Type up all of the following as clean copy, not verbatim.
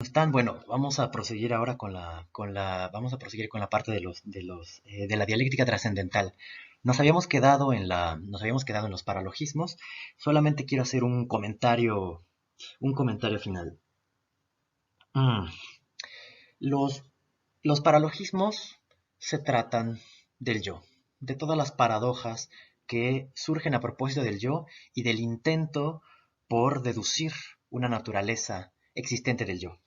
Están, bueno, vamos a proseguir ahora vamos a proseguir con la parte de la dialéctica trascendental. Nos habíamos quedado en los paralogismos. Solamente quiero hacer un comentario final. Mm, Los, los paralogismos se tratan del yo, de todas las paradojas que surgen a propósito del yo y del intento por deducir una naturaleza existente del yo.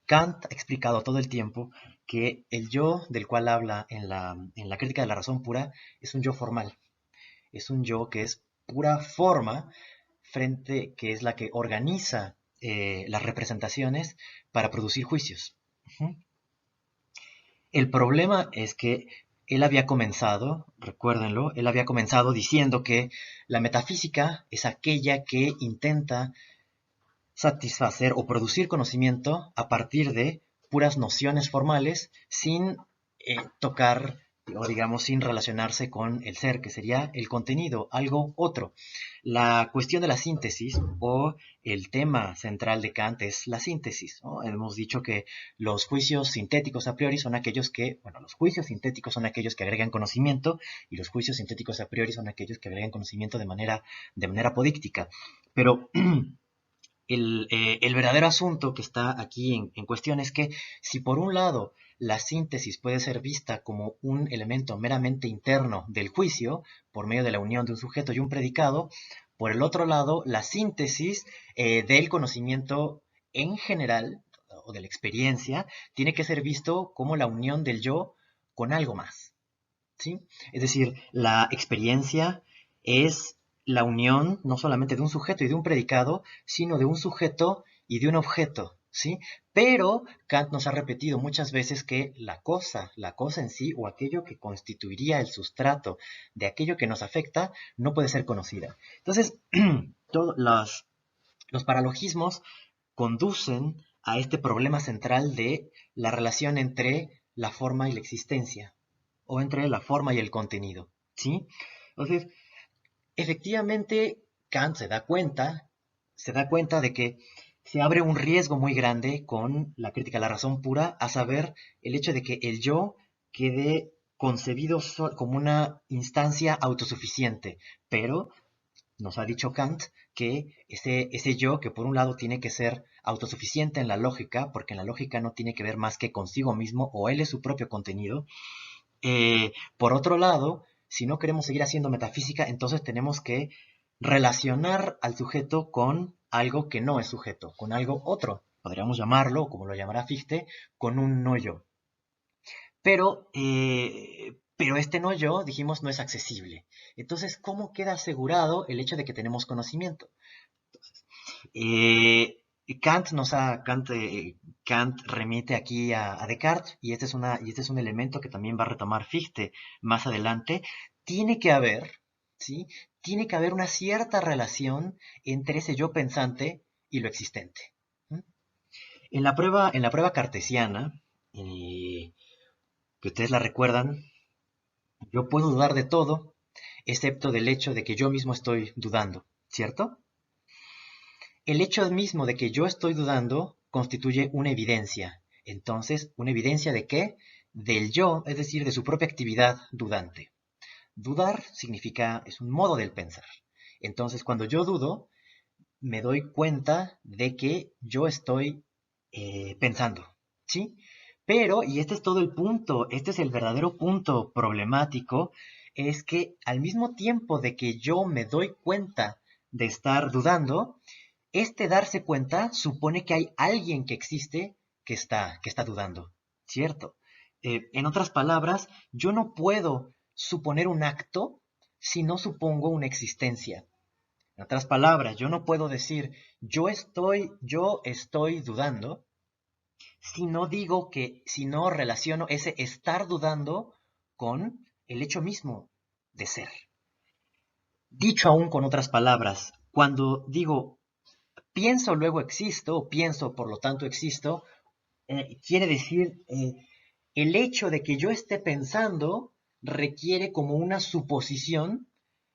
Kant ha explicado todo el tiempo que el yo del cual habla en la crítica de la razón pura es un yo formal, es un yo que es pura forma que es la que organiza las representaciones para producir juicios. Uh-huh. El problema es que él había comenzado, recuérdenlo, él había comenzado diciendo que la metafísica es aquella que intenta satisfacer o producir conocimiento a partir de puras nociones formales sin tocar o digamos sin relacionarse con el ser, que sería el contenido, algo otro. La cuestión de la síntesis o el tema central de Kant es la síntesis, ¿no? Hemos dicho que los juicios sintéticos a priori son aquellos que, bueno, los juicios sintéticos son aquellos que agregan conocimiento y los juicios sintéticos a priori son aquellos que agregan conocimiento de manera apodíctica. Pero el verdadero asunto que está aquí en cuestión es que si por un lado la síntesis puede ser vista como un elemento meramente interno del juicio, por medio de la unión de un sujeto y un predicado, por el otro lado, la síntesis del conocimiento en general, o de la experiencia, tiene que ser visto como la unión del yo con algo más. ¿Sí? Es decir, la experiencia es la unión no solamente de un sujeto y de un predicado, sino de un sujeto y de un objeto, ¿sí? Pero Kant nos ha repetido muchas veces que la cosa en sí o aquello que constituiría el sustrato de aquello que nos afecta, no puede ser conocida. Entonces, todos los paralogismos conducen a este problema central de la relación entre la forma y la existencia, o entre la forma y el contenido, ¿sí? Entonces, efectivamente, Kant se da cuenta de que se abre un riesgo muy grande con la crítica a la razón pura, a saber, el hecho de que el yo quede concebido como una instancia autosuficiente, pero nos ha dicho Kant que ese yo, que por un lado tiene que ser autosuficiente en la lógica, porque en la lógica no tiene que ver más que consigo mismo, o él es su propio contenido. Por otro lado, si no queremos seguir haciendo metafísica, entonces tenemos que relacionar al sujeto con algo que no es sujeto, con algo otro. Podríamos llamarlo, como lo llamará Fichte, con un no yo. Pero este no yo, dijimos, no es accesible. Entonces, ¿cómo queda asegurado el hecho de que tenemos conocimiento? Eh, Kant remite aquí a Descartes y este es un elemento que también va a retomar Fichte más adelante. Tiene que haber, ¿sí? Tiene que haber una cierta relación entre ese yo pensante y lo existente. ¿Sí? En la prueba cartesiana, que ustedes la recuerdan, yo puedo dudar de todo, excepto del hecho de que yo mismo estoy dudando, ¿cierto? El hecho mismo de que yo estoy dudando constituye una evidencia. Entonces, ¿una evidencia de qué? Del yo, es decir, de su propia actividad dudante. Dudar significa, es un modo del pensar. Entonces, cuando yo dudo, me doy cuenta de que yo estoy pensando, ¿sí? Pero, y este es todo el punto, este es el verdadero punto problemático, es que al mismo tiempo de que yo me doy cuenta de estar dudando, este darse cuenta supone que hay alguien que existe que está dudando, ¿cierto? En otras palabras, yo no puedo suponer un acto si no supongo una existencia. En otras palabras, yo no puedo decir yo estoy dudando si no digo que, si no relaciono ese estar dudando con el hecho mismo de ser. Dicho aún con otras palabras, cuando digo pienso luego existo, o pienso por lo tanto existo, quiere decir el hecho de que yo esté pensando requiere como una suposición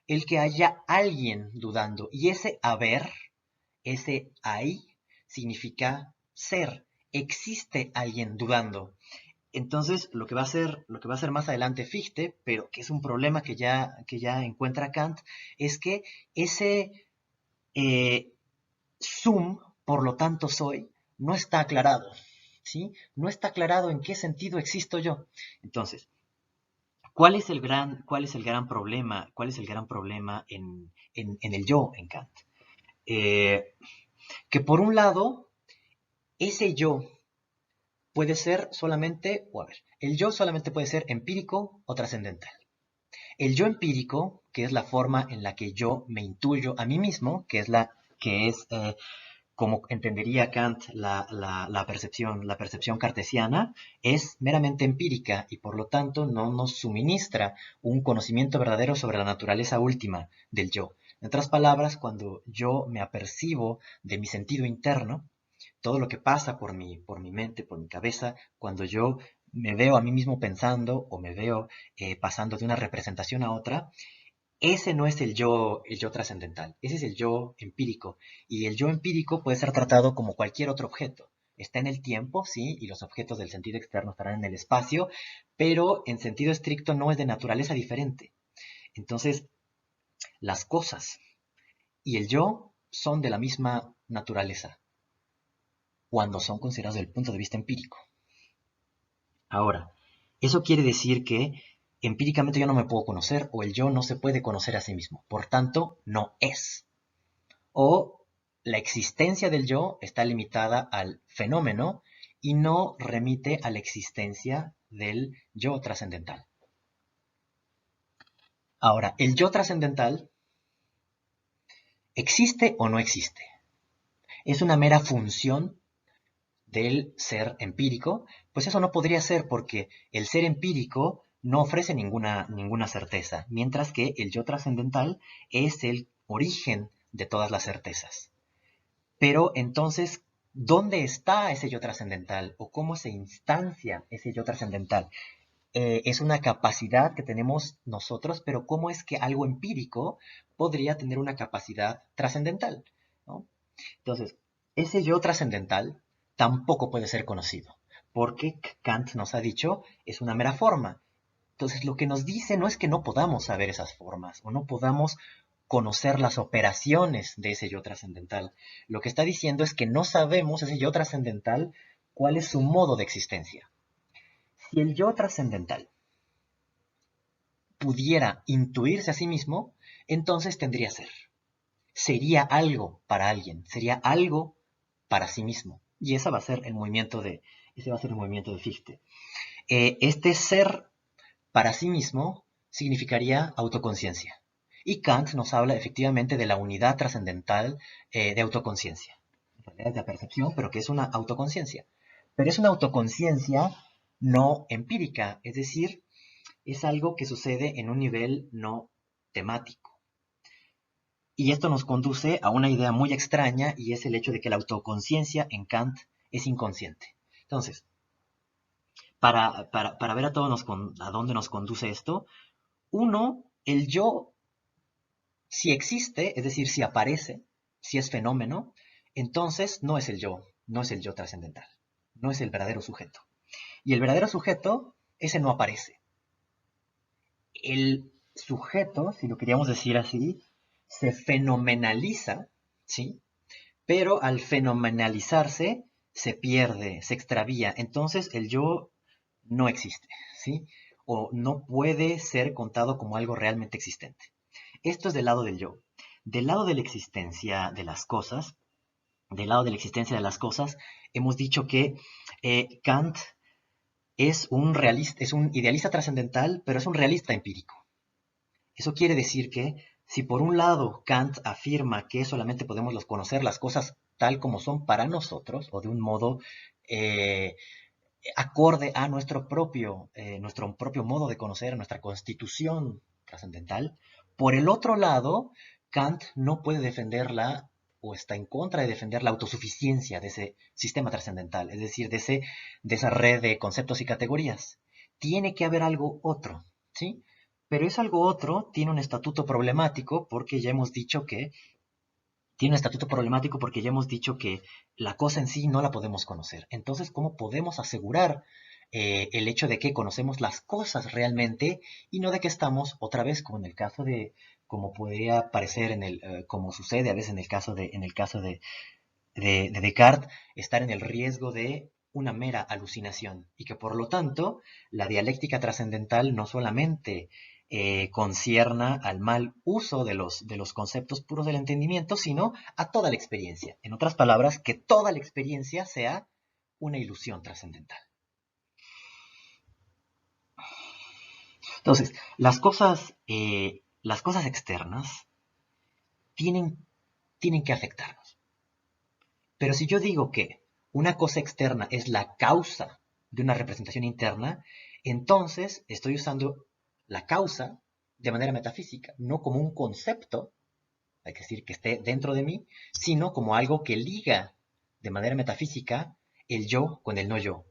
el que haya alguien dudando. Y ese haber, ese hay, significa ser. existe alguien dudando. Entonces, lo que va a hacer más adelante Fichte, pero que es un problema que ya encuentra Kant, es que ese eh, sum, por lo tanto soy, no está aclarado, ¿sí? No está aclarado en qué sentido existo yo. Entonces, ¿cuál es el gran problema? ¿Cuál es el gran problema en el yo, en Kant? Eh, que por un lado, ese yo puede ser solamente, o a ver, el yo solamente puede ser empírico o trascendental. El yo empírico, que es la forma en la que yo me intuyo a mí mismo, que es como entendería Kant la percepción cartesiana, es meramente empírica y por lo tanto no nos suministra un conocimiento verdadero sobre la naturaleza última del yo. En otras palabras, cuando yo me apercibo de mi sentido interno, todo lo que pasa por mi mente, por mi cabeza, cuando yo me veo a mí mismo pensando o me veo pasando de una representación a otra, ese no es el yo trascendental, ese es el yo empírico. Y el yo empírico puede ser tratado como cualquier otro objeto. Está en el tiempo, sí, y los objetos del sentido externo estarán en el espacio, pero en sentido estricto no es de naturaleza diferente. Entonces, las cosas y el yo son de la misma naturaleza cuando son considerados desde el punto de vista empírico. Ahora, eso quiere decir que empíricamente yo no me puedo conocer o el yo no se puede conocer a sí mismo. Por tanto, no es. O la existencia del yo está limitada al fenómeno y no remite a la existencia del yo trascendental. Ahora, ¿el yo trascendental existe o no existe? ¿Es una mera función del ser empírico? Pues eso no podría ser porque el ser empírico no ofrece ninguna certeza, mientras que el yo trascendental es el origen de todas las certezas. Pero entonces, ¿dónde está ese yo trascendental? ¿O cómo se instancia ese yo trascendental? Es una capacidad que tenemos nosotros, pero ¿cómo es que algo empírico podría tener una capacidad trascendental? ¿No? Entonces, ese yo trascendental tampoco puede ser conocido, porque Kant nos ha dicho es una mera forma. Entonces, lo que nos dice no es que no podamos saber esas formas o no podamos conocer las operaciones de ese yo trascendental. Lo que está diciendo es que no sabemos ese yo trascendental cuál es su modo de existencia. Si el yo trascendental pudiera intuirse a sí mismo, entonces tendría ser. Sería algo para alguien, sería algo para sí mismo. Y ese va a ser el movimiento de Fichte. Este ser para sí mismo significaría autoconciencia. Y Kant nos habla efectivamente de la unidad trascendental de autoconciencia. En realidad es de percepción, pero que es una autoconciencia. Pero es una autoconciencia no empírica, es decir, es algo que sucede en un nivel no temático. Y esto nos conduce a una idea muy extraña y es el hecho de que la autoconciencia en Kant es inconsciente. Entonces, para ver a dónde nos conduce esto, uno, el yo, si existe, es decir, si aparece, si es fenómeno, entonces no es el yo, no es el yo trascendental, no es el verdadero sujeto. Y el verdadero sujeto, ese no aparece. El sujeto, si lo queríamos decir así, se fenomenaliza, ¿sí? Pero al fenomenalizarse se pierde, se extravía. Entonces el yo no existe, ¿sí? O no puede ser contado como algo realmente existente. Esto es del lado del yo. Del lado de la existencia de las cosas, del lado de la existencia de las cosas, hemos dicho que Kant es un idealista trascendental, pero es un realista empírico. Eso quiere decir que si por un lado Kant afirma que solamente podemos conocer las cosas tal como son para nosotros, o de un modo eh, acorde a nuestro propio modo de conocer, nuestra constitución trascendental. Por el otro lado, Kant no puede defenderla o está en contra de defender la autosuficiencia de ese sistema trascendental, es decir, de esa red de conceptos y categorías. Tiene que haber algo otro, ¿sí? Pero ese algo otro tiene un estatuto problemático porque ya hemos dicho que tiene un estatuto problemático porque ya hemos dicho que la cosa en sí no la podemos conocer. Entonces, ¿cómo podemos asegurar el hecho de que conocemos las cosas realmente y no de que estamos, otra vez, como en el caso de, como podría parecer como sucede a veces en el caso de Descartes, estar en el riesgo de una mera alucinación y que por lo tanto la dialéctica trascendental no solamente concierna al mal uso de los conceptos puros del entendimiento, sino a toda la experiencia. En otras palabras, que toda la experiencia sea una ilusión trascendental. Entonces, las cosas externas tienen, tienen que afectarnos. Pero si yo digo que una cosa externa es la causa de una representación interna, entonces estoy usando la causa de manera metafísica, no como un concepto, hay que decir que esté dentro de mí, sino como algo que liga de manera metafísica el yo con el no yo.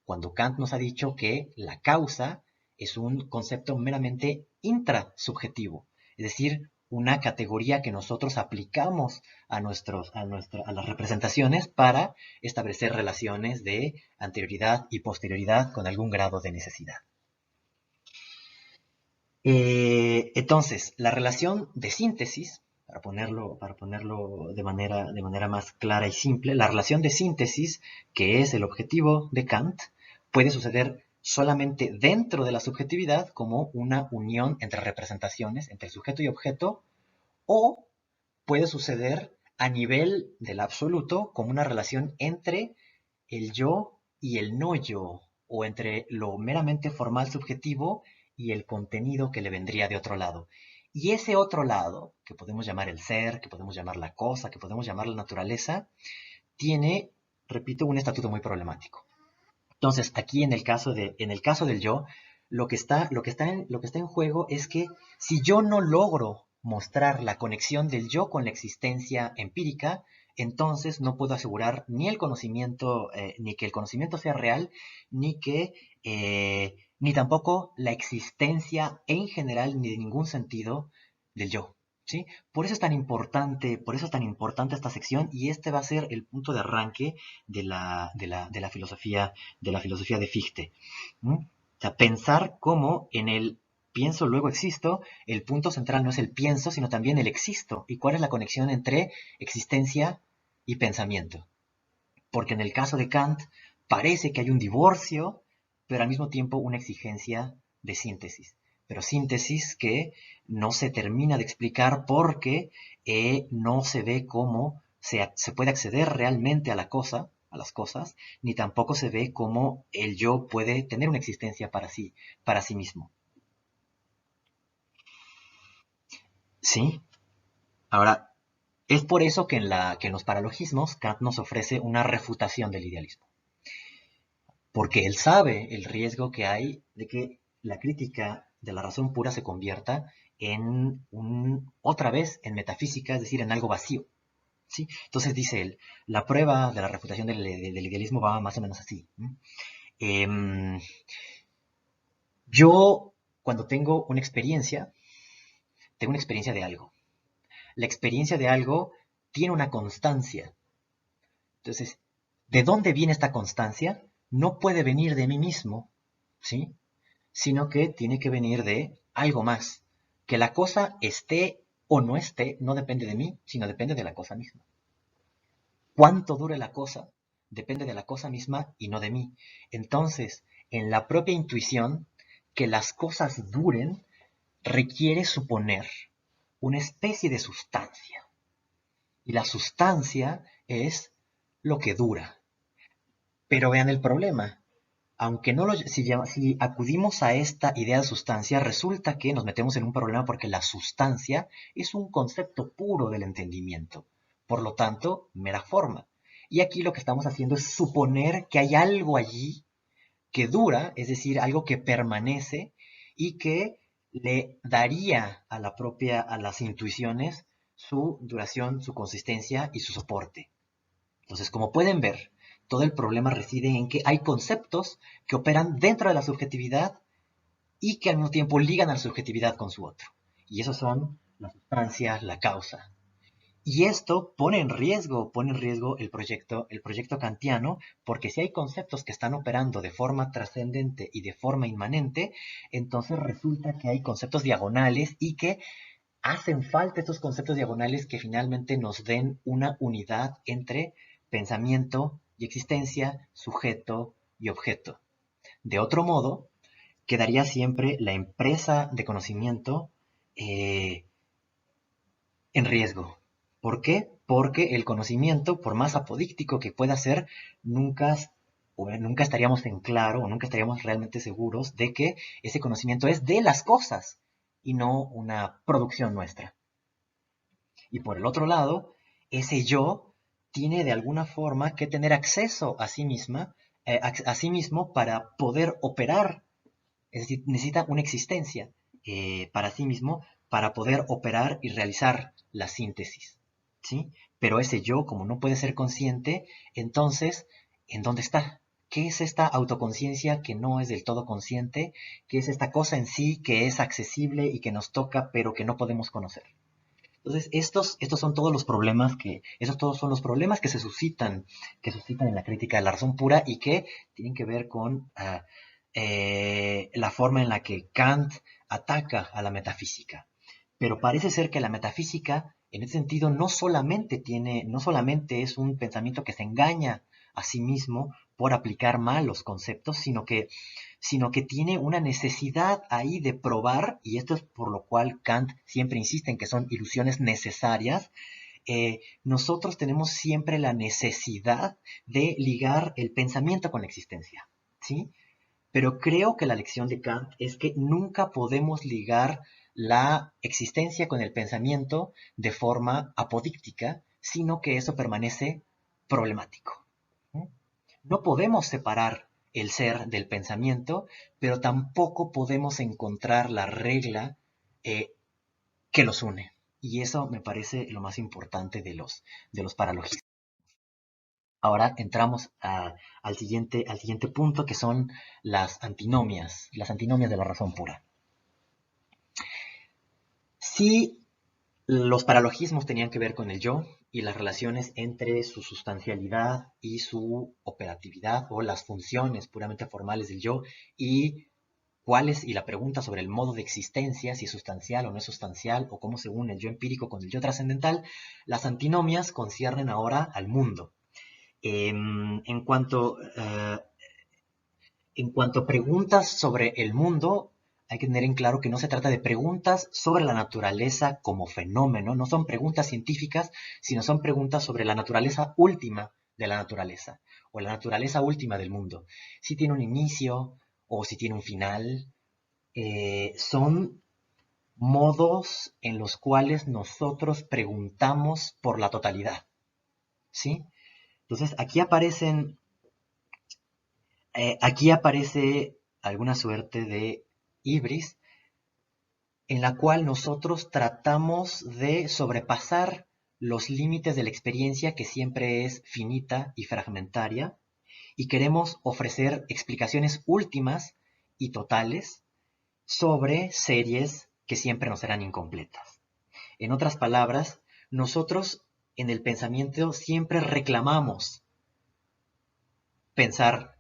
Cuando Kant nos ha dicho que la causa es un concepto meramente intrasubjetivo, es decir, una categoría que nosotros aplicamos a las representaciones para establecer relaciones de anterioridad y posterioridad con algún grado de necesidad. Entonces, la relación de síntesis, para ponerlo de manera más clara y simple, la relación de síntesis, que es el objetivo de Kant, puede suceder solamente dentro de la subjetividad como una unión entre representaciones, entre sujeto y objeto, o puede suceder a nivel del absoluto como una relación entre el yo y el no yo, o entre lo meramente formal subjetivo y el contenido que le vendría de otro lado. Y ese otro lado, que podemos llamar el ser, que podemos llamar la cosa, que podemos llamar la naturaleza, tiene, repito, un estatuto muy problemático. Entonces, aquí en el caso del yo, lo que está en juego es que si yo no logro mostrar la conexión del yo con la existencia empírica, entonces no puedo asegurar ni el conocimiento, ni que el conocimiento sea real, ni tampoco la existencia en general, ni de ningún sentido del yo. ¿Sí? Por eso es tan importante esta sección y este va a ser el punto de arranque de la filosofía de Fichte. ¿Mm? O sea, pensar cómo en el pienso luego existo, el punto central no es el pienso, sino también el existo. ¿Y cuál es la conexión entre existencia y pensamiento? Porque en el caso de Kant parece que hay un divorcio, pero al mismo tiempo una exigencia de síntesis. Pero síntesis que no se termina de explicar porque no se ve cómo se puede acceder realmente a las cosas, ni tampoco se ve cómo el yo puede tener una existencia para sí mismo. ¿Sí? Ahora, es por eso que en los paralogismos Kant nos ofrece una refutación del idealismo. Porque él sabe el riesgo que hay de que la crítica de la razón pura se convierta otra vez, en metafísica, es decir, en algo vacío. ¿Sí? Entonces dice él, la prueba de la refutación del idealismo va más o menos así. Eh, yo, cuando tengo una experiencia de algo. La experiencia de algo tiene una constancia. Entonces, ¿de dónde viene esta constancia? No puede venir de mí mismo, ¿sí? Sino que tiene que venir de algo más. Que la cosa esté o no esté no depende de mí, sino depende de la cosa misma. Cuánto dure la cosa depende de la cosa misma y no de mí. Entonces, en la propia intuición, que las cosas duren requiere suponer una especie de sustancia. Y la sustancia es lo que dura. Pero vean el problema. Aunque no si acudimos a esta idea de sustancia, resulta que nos metemos en un problema porque la sustancia es un concepto puro del entendimiento. Por lo tanto, mera forma. Y aquí lo que estamos haciendo es suponer que hay algo allí que dura, es decir, algo que permanece y que le daría a las intuiciones su duración, su consistencia y su soporte. Entonces, como pueden ver, todo el problema reside en que hay conceptos que operan dentro de la subjetividad y que al mismo tiempo ligan a la subjetividad con su otro. Y esos son la sustancia, la causa. Y esto pone en riesgo el proyecto kantiano, porque si hay conceptos que están operando de forma trascendente y de forma inmanente, entonces resulta que hay conceptos diagonales y que hacen falta estos conceptos diagonales que finalmente nos den una unidad entre pensamiento y existencia, sujeto y objeto. De otro modo, quedaría siempre la empresa de conocimiento eh, en riesgo. ¿Por qué? Porque el conocimiento, por más apodíctico que pueda ser, nunca, nunca estaríamos en claro o nunca estaríamos realmente seguros de que ese conocimiento es de las cosas y no una producción nuestra. Y por el otro lado, ese yo tiene de alguna forma que tener acceso a sí misma, a sí mismo para poder operar, es decir, necesita una existencia para sí mismo para poder operar y realizar la síntesis, ¿sí? Pero ese yo, como no puede ser consciente, entonces, ¿en dónde está? ¿Qué es esta autoconciencia que no es del todo consciente? ¿Qué es esta cosa en sí que es accesible y que nos toca pero que no podemos conocer? Entonces, estos son todos los problemas esos todos son los problemas que suscitan en la crítica de la razón pura y que tienen que ver con la forma en la que Kant ataca a la metafísica. Pero parece ser que la metafísica, en ese sentido, no solamente es un pensamiento que se engaña a sí mismo por aplicar mal los conceptos, sino que tiene una necesidad ahí de probar, y esto es por lo cual Kant siempre insiste en que son ilusiones necesarias. Nosotros tenemos siempre la necesidad de ligar el pensamiento con la existencia, ¿sí? Pero creo que la lección de Kant es que nunca podemos ligar la existencia con el pensamiento de forma apodíctica, sino que eso permanece problemático. No podemos separar el ser del pensamiento, pero tampoco podemos encontrar la regla eh, que los une. Y eso me parece lo más importante de los paralogistas. Ahora entramos al siguiente punto, que son las antinomias de la razón pura. Si los paralogismos tenían que ver con el yo y las relaciones entre su sustancialidad y su operatividad, o las funciones puramente formales del yo, y y la pregunta sobre el modo de existencia, si es sustancial o no es sustancial, o cómo se une el yo empírico con el yo trascendental. Las antinomias conciernen ahora al mundo. En cuanto En cuanto a preguntas sobre el mundo, hay que tener en claro que no se trata de preguntas sobre la naturaleza como fenómeno, no son preguntas científicas, sino son preguntas sobre la naturaleza última de la naturaleza, o la naturaleza última del mundo. Si tiene un inicio o si tiene un final, son modos en los cuales nosotros preguntamos por la totalidad, ¿sí? Entonces, aquí aparece alguna suerte de ibris en la cual nosotros tratamos de sobrepasar los límites de la experiencia, que siempre es finita y fragmentaria, y queremos ofrecer explicaciones últimas y totales sobre series que siempre nos serán incompletas. En otras palabras, nosotros en el pensamiento siempre reclamamos pensar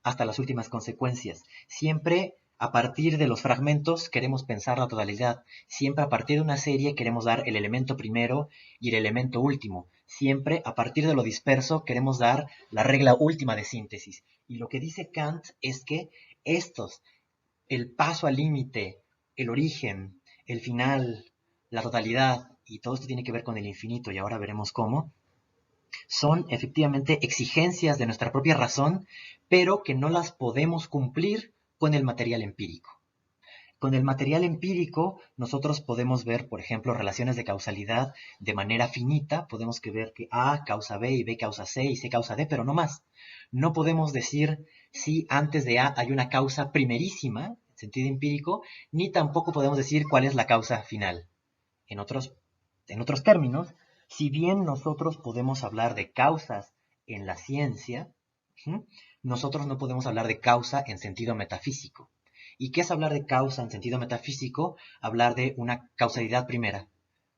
hasta las últimas consecuencias. Siempre a partir de los fragmentos queremos pensar la totalidad. Siempre a partir de una serie queremos dar el elemento primero y el elemento último. Siempre a partir de lo disperso queremos dar la regla última de síntesis. Y lo que dice Kant es que estos, el paso al límite, el origen, el final, la totalidad, y todo esto tiene que ver con el infinito, y ahora veremos cómo, son efectivamente exigencias de nuestra propia razón, pero que no las podemos cumplir con el material empírico. Con el material empírico nosotros podemos ver, por ejemplo, relaciones de causalidad de manera finita. Podemos ver que A causa B y B causa C y C causa D, pero no más. No podemos decir si antes de A hay una causa primerísima, en sentido empírico, ni tampoco podemos decir cuál es la causa final. En otros términos, si bien nosotros podemos hablar de causas en la ciencia, nosotros no podemos hablar de causa en sentido metafísico. ¿Y qué es hablar de causa en sentido metafísico? Hablar de una causalidad primera.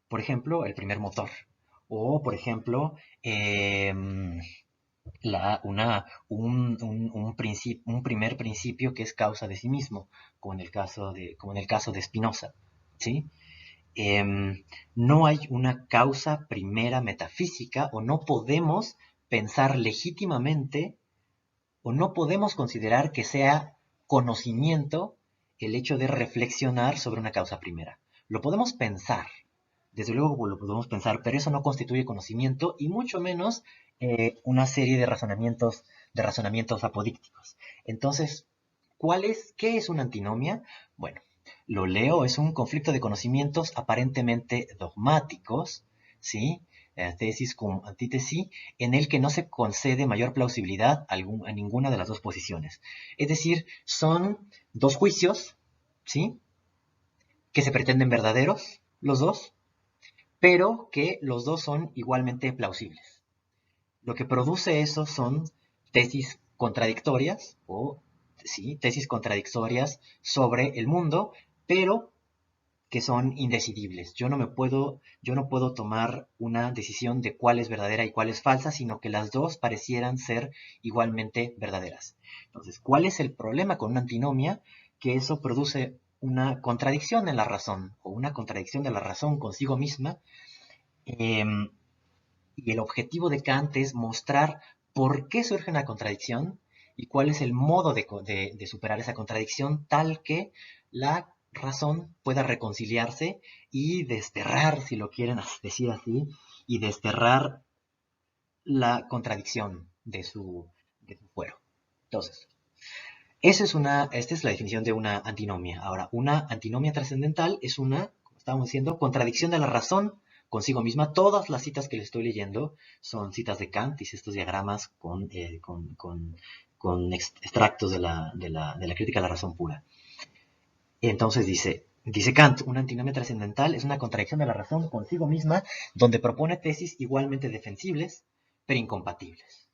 Por ejemplo, el primer motor. O, por ejemplo, un primer principio que es causa de sí mismo, como en el caso de Spinoza, ¿sí? No hay una causa primera metafísica o no podemos pensar legítimamente o no podemos considerar que sea conocimiento el hecho de reflexionar sobre una causa primera. Lo podemos pensar, desde luego lo podemos pensar, pero eso no constituye conocimiento y mucho menos una serie de razonamientos apodícticos. Entonces, ¿qué es una antinomia? Bueno, lo leo, es un conflicto de conocimientos aparentemente dogmáticos, ¿sí? Tesis con antítesis, en el que no se concede mayor plausibilidad a ninguna de las dos posiciones. Es decir, son dos juicios, ¿sí? Que se pretenden verdaderos, los dos, pero que los dos son igualmente plausibles. Lo que produce eso son tesis contradictorias, o sí, tesis contradictorias sobre el mundo, pero que son indecidibles. Yo no puedo tomar una decisión de cuál es verdadera y cuál es falsa, sino que las dos parecieran ser igualmente verdaderas. Entonces, ¿cuál es el problema con una antinomia? Que eso produce una contradicción en la razón, o una contradicción de la razón consigo misma, eh, y el objetivo de Kant es mostrar por qué surge una contradicción y cuál es el modo de superar esa contradicción tal que la razón pueda reconciliarse y desterrar, si lo quieren decir así, y desterrar la contradicción de su fuero. Entonces, esta es la definición de una antinomia. Ahora, una antinomia trascendental es una, como estábamos diciendo, contradicción de la razón consigo misma. Todas las citas que le estoy leyendo son citas de Kant y estos diagramas con extractos de la crítica a la razón pura. Entonces dice Kant, una antinomia trascendental es una contradicción de la razón consigo misma donde propone tesis igualmente defensibles, pero incompatibles.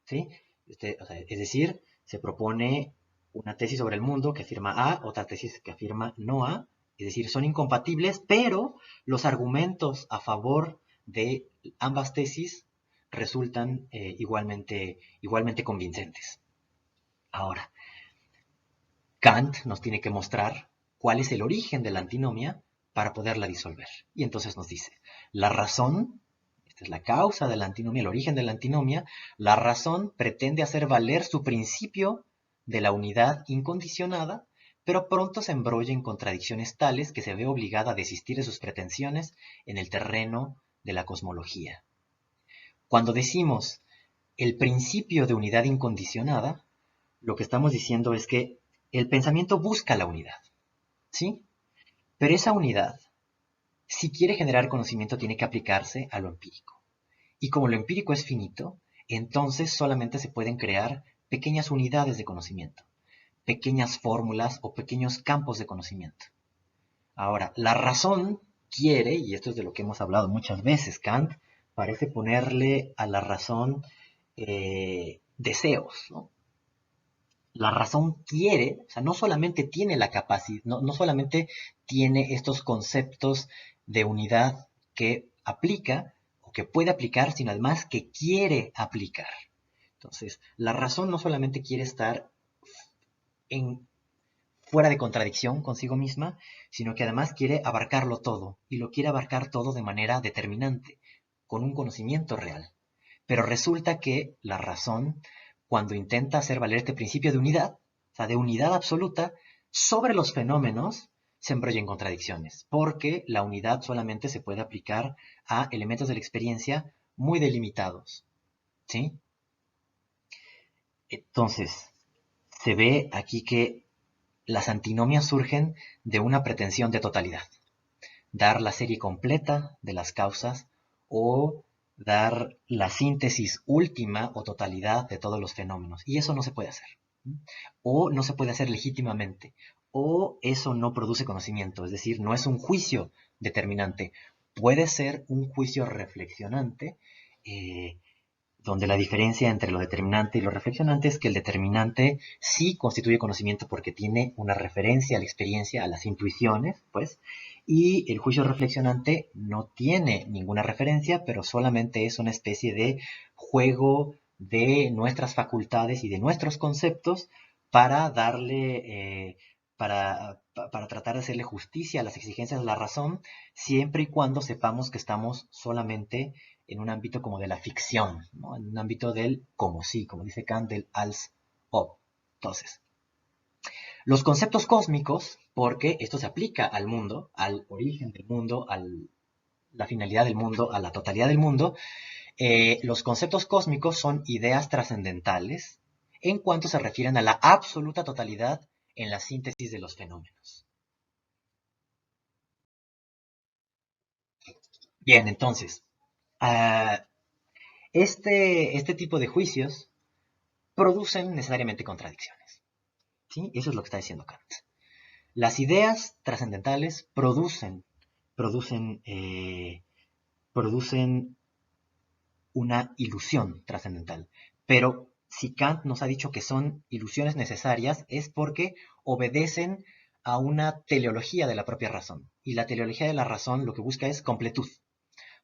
¿Sí? Es decir, se propone una tesis sobre el mundo que afirma A, otra tesis que afirma no A, es decir, son incompatibles, pero los argumentos a favor de ambas tesis resultan igualmente convincentes. Ahora, Kant nos tiene que mostrar cuál es el origen de la antinomia para poderla disolver. Y entonces nos dice, la razón, esta es la causa de la antinomia, el origen de la antinomia, la razón pretende hacer valer su principio de la unidad incondicionada, pero pronto se embrolla en contradicciones tales que se ve obligada a desistir de sus pretensiones en el terreno de la cosmología. Cuando decimos el principio de unidad incondicionada, lo que estamos diciendo es que el pensamiento busca la unidad, ¿sí? Pero esa unidad, si quiere generar conocimiento, tiene que aplicarse a lo empírico. Y como lo empírico es finito, entonces solamente se pueden crear pequeñas unidades de conocimiento, pequeñas fórmulas o pequeños campos de conocimiento. Ahora, la razón quiere, y esto es de lo que hemos hablado muchas veces, Kant parece ponerle a la razón deseos, ¿no? La razón quiere, o sea, no solamente tiene la capacidad, no solamente tiene estos conceptos de unidad que aplica o que puede aplicar, sino además que quiere aplicar. Entonces, la razón no solamente quiere estar en, fuera de contradicción consigo misma, sino que además quiere abarcarlo todo, y lo quiere abarcar todo de manera determinante, con un conocimiento real. Pero resulta que la razón, cuando intenta hacer valer este principio de unidad, o sea, de unidad absoluta, sobre los fenómenos, se embrolla en contradicciones, porque la unidad solamente se puede aplicar a elementos de la experiencia muy delimitados, ¿sí? Entonces, se ve aquí que las antinomias surgen de una pretensión de totalidad, dar la serie completa de las causas o dar la síntesis última o totalidad de todos los fenómenos. Y eso no se puede hacer. O no se puede hacer legítimamente. O eso no produce conocimiento. Es decir, no es un juicio determinante. Puede ser un juicio reflexionante, donde la diferencia entre lo determinante y lo reflexionante es que el determinante sí constituye conocimiento porque tiene una referencia a la experiencia, a las intuiciones, pues, Y el juicio reflexionante no tiene ninguna referencia, pero solamente es una especie de juego de nuestras facultades y de nuestros conceptos para para tratar de hacerle justicia a las exigencias de la razón, siempre y cuando sepamos que estamos solamente en un ámbito como de la ficción, ¿no? En un ámbito del como sí, como dice Kant, del als ob. Entonces, los conceptos cósmicos, porque esto se aplica al mundo, al origen del mundo, a la finalidad del mundo, a la totalidad del mundo, los conceptos cósmicos son ideas trascendentales en cuanto se refieren a la absoluta totalidad en la síntesis de los fenómenos. Bien, entonces, uh, este tipo de juicios producen necesariamente contradicciones. ¿Sí? Eso es lo que está diciendo Kant. Las ideas trascendentales producen, producen una ilusión trascendental. Pero si Kant nos ha dicho que son ilusiones necesarias, es porque obedecen a una teleología de la propia razón. Y la teleología de la razón lo que busca es completud.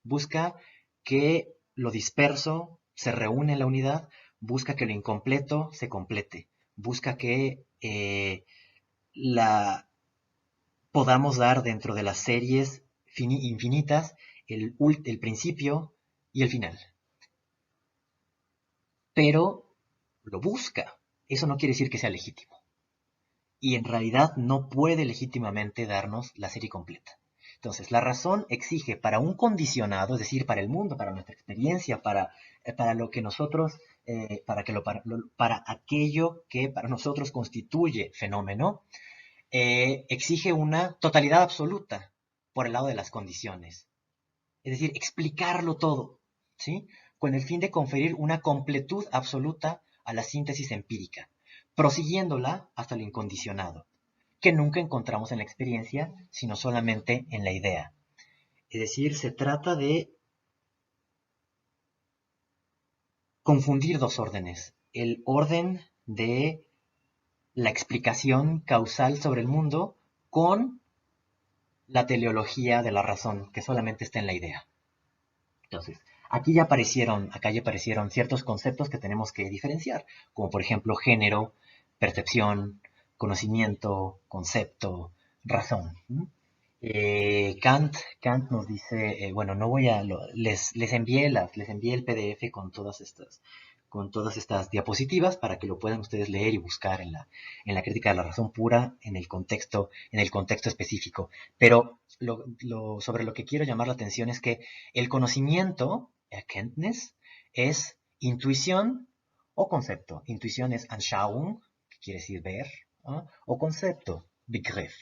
Busca que lo disperso se reúne en la unidad, busca que lo incompleto se complete, busca que la podamos dar dentro de las series infinitas el principio y el final. Pero lo busca. Eso no quiere decir que sea legítimo. Y en realidad no puede legítimamente darnos la serie completa. Entonces, la razón exige para un condicionado, es decir, para el mundo, para nuestra experiencia, para lo que nosotros, para aquello que para nosotros constituye fenómeno, exige una totalidad absoluta por el lado de las condiciones. Es decir, explicarlo todo, ¿sí? Con el fin de conferir una completud absoluta a la síntesis empírica, prosiguiéndola hasta lo incondicionado, que nunca encontramos en la experiencia, sino solamente en la idea. Es decir, se trata de confundir dos órdenes. El orden de la explicación causal sobre el mundo con la teleología de la razón, que solamente está en la idea. Entonces, acá ya aparecieron ciertos conceptos que tenemos que diferenciar, como por ejemplo género, percepción, conocimiento, concepto, razón. Kant nos dice, bueno, no voy a, les envié el PDF con todas estas diapositivas para que lo puedan ustedes leer y buscar en la crítica de la razón pura, en el contexto específico. Pero sobre lo que quiero llamar la atención es que el conocimiento, Erkenntnis, es intuición o concepto. Intuición es Anschauung, que quiere decir ver, ¿no? O concepto, Begriff.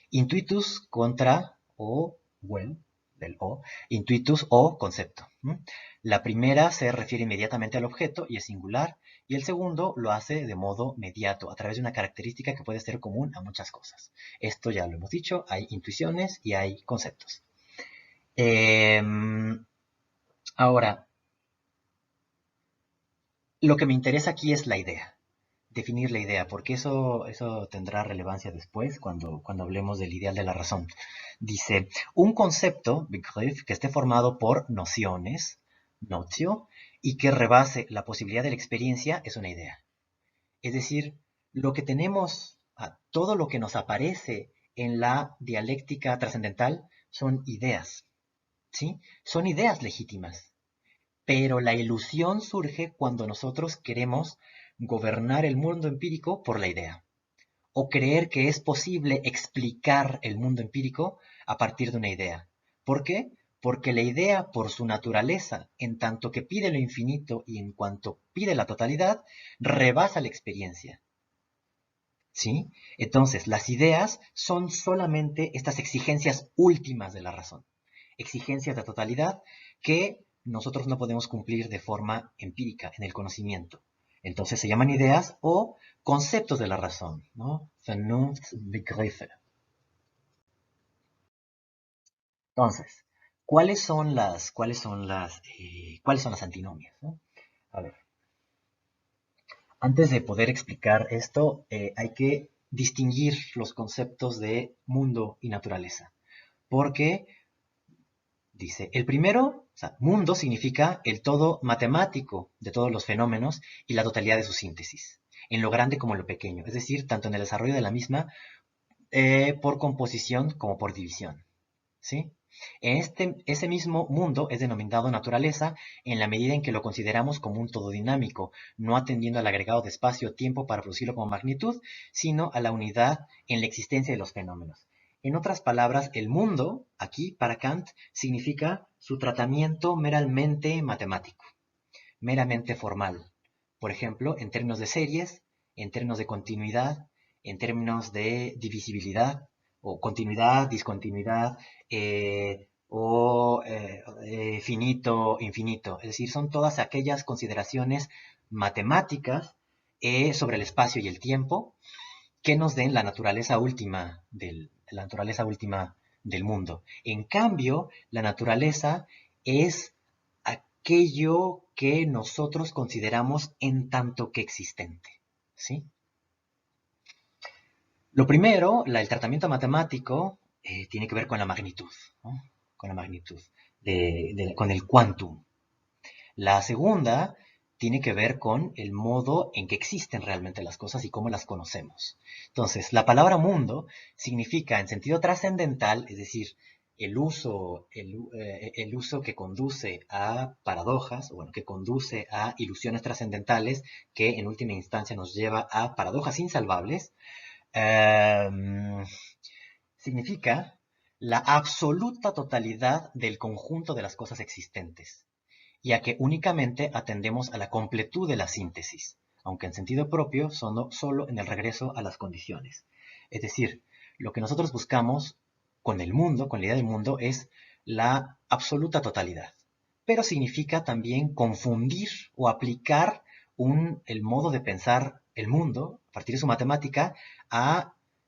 Intuitus contra o, well, del o, intuitus o concepto. La primera se refiere inmediatamente al objeto y es singular, y el segundo lo hace de modo mediato, a través de una característica que puede ser común a muchas cosas. Esto ya lo hemos dicho, hay intuiciones y hay conceptos. Ahora, lo que me interesa aquí es la idea. Definir la idea, porque eso tendrá relevancia después cuando hablemos del ideal de la razón. Dice, un concepto, Begriff, que esté formado por nociones, notio, y que rebase la posibilidad de la experiencia es una idea. Es decir, lo que tenemos, todo lo que nos aparece en la dialéctica trascendental son ideas, ¿sí? Son ideas legítimas. Pero la ilusión surge cuando nosotros queremos gobernar el mundo empírico por la idea, o creer que es posible explicar el mundo empírico a partir de una idea. ¿Por qué? Porque la idea, por su naturaleza, en tanto que pide lo infinito y en cuanto pide la totalidad, rebasa la experiencia. ¿Sí? Entonces, las ideas son solamente estas exigencias últimas de la razón, exigencias de totalidad que nosotros no podemos cumplir de forma empírica en el conocimiento. Entonces se llaman ideas o conceptos de la razón, ¿no? Vernunftsbegriffe. Entonces, cuáles son las antinomias, ¿no? A ver, antes de poder explicar esto, hay que distinguir los conceptos de mundo y naturaleza. Porque, dice, el primero, o sea, mundo significa el todo matemático de todos los fenómenos y la totalidad de su síntesis, en lo grande como en lo pequeño, es decir, tanto en el desarrollo de la misma por composición como por división. ¿Sí? Ese mismo mundo es denominado naturaleza en la medida en que lo consideramos como un todo dinámico, no atendiendo al agregado de espacio-tiempo para producirlo como magnitud, sino a la unidad en la existencia de los fenómenos. En otras palabras, el mundo, aquí para Kant, significa su tratamiento meramente matemático, meramente formal. Por ejemplo, en términos de series, en términos de continuidad, en términos de divisibilidad, o continuidad, discontinuidad, finito, infinito. Es decir, son todas aquellas consideraciones matemáticas sobre el espacio y el tiempo que nos den la naturaleza última del mundo. En cambio, la naturaleza es aquello que nosotros consideramos en tanto que existente. ¿Sí? Lo primero, el tratamiento matemático, tiene que ver con la magnitud, ¿no? Con la magnitud, con el quantum. La segunda tiene que ver con el modo en que existen realmente las cosas y cómo las conocemos. Entonces, la palabra mundo significa en sentido trascendental, es decir, el uso que conduce a paradojas, o bueno, que conduce a ilusiones trascendentales, que en última instancia nos lleva a paradojas insalvables, significa la absoluta totalidad del conjunto de las cosas existentes, ya que únicamente atendemos a la completud de la síntesis, aunque en sentido propio solo en el regreso a las condiciones. Es decir, lo que nosotros buscamos con el mundo, con la idea del mundo, es la absoluta totalidad. Pero significa también confundir o aplicar el modo de pensar el mundo, a partir de su matemática,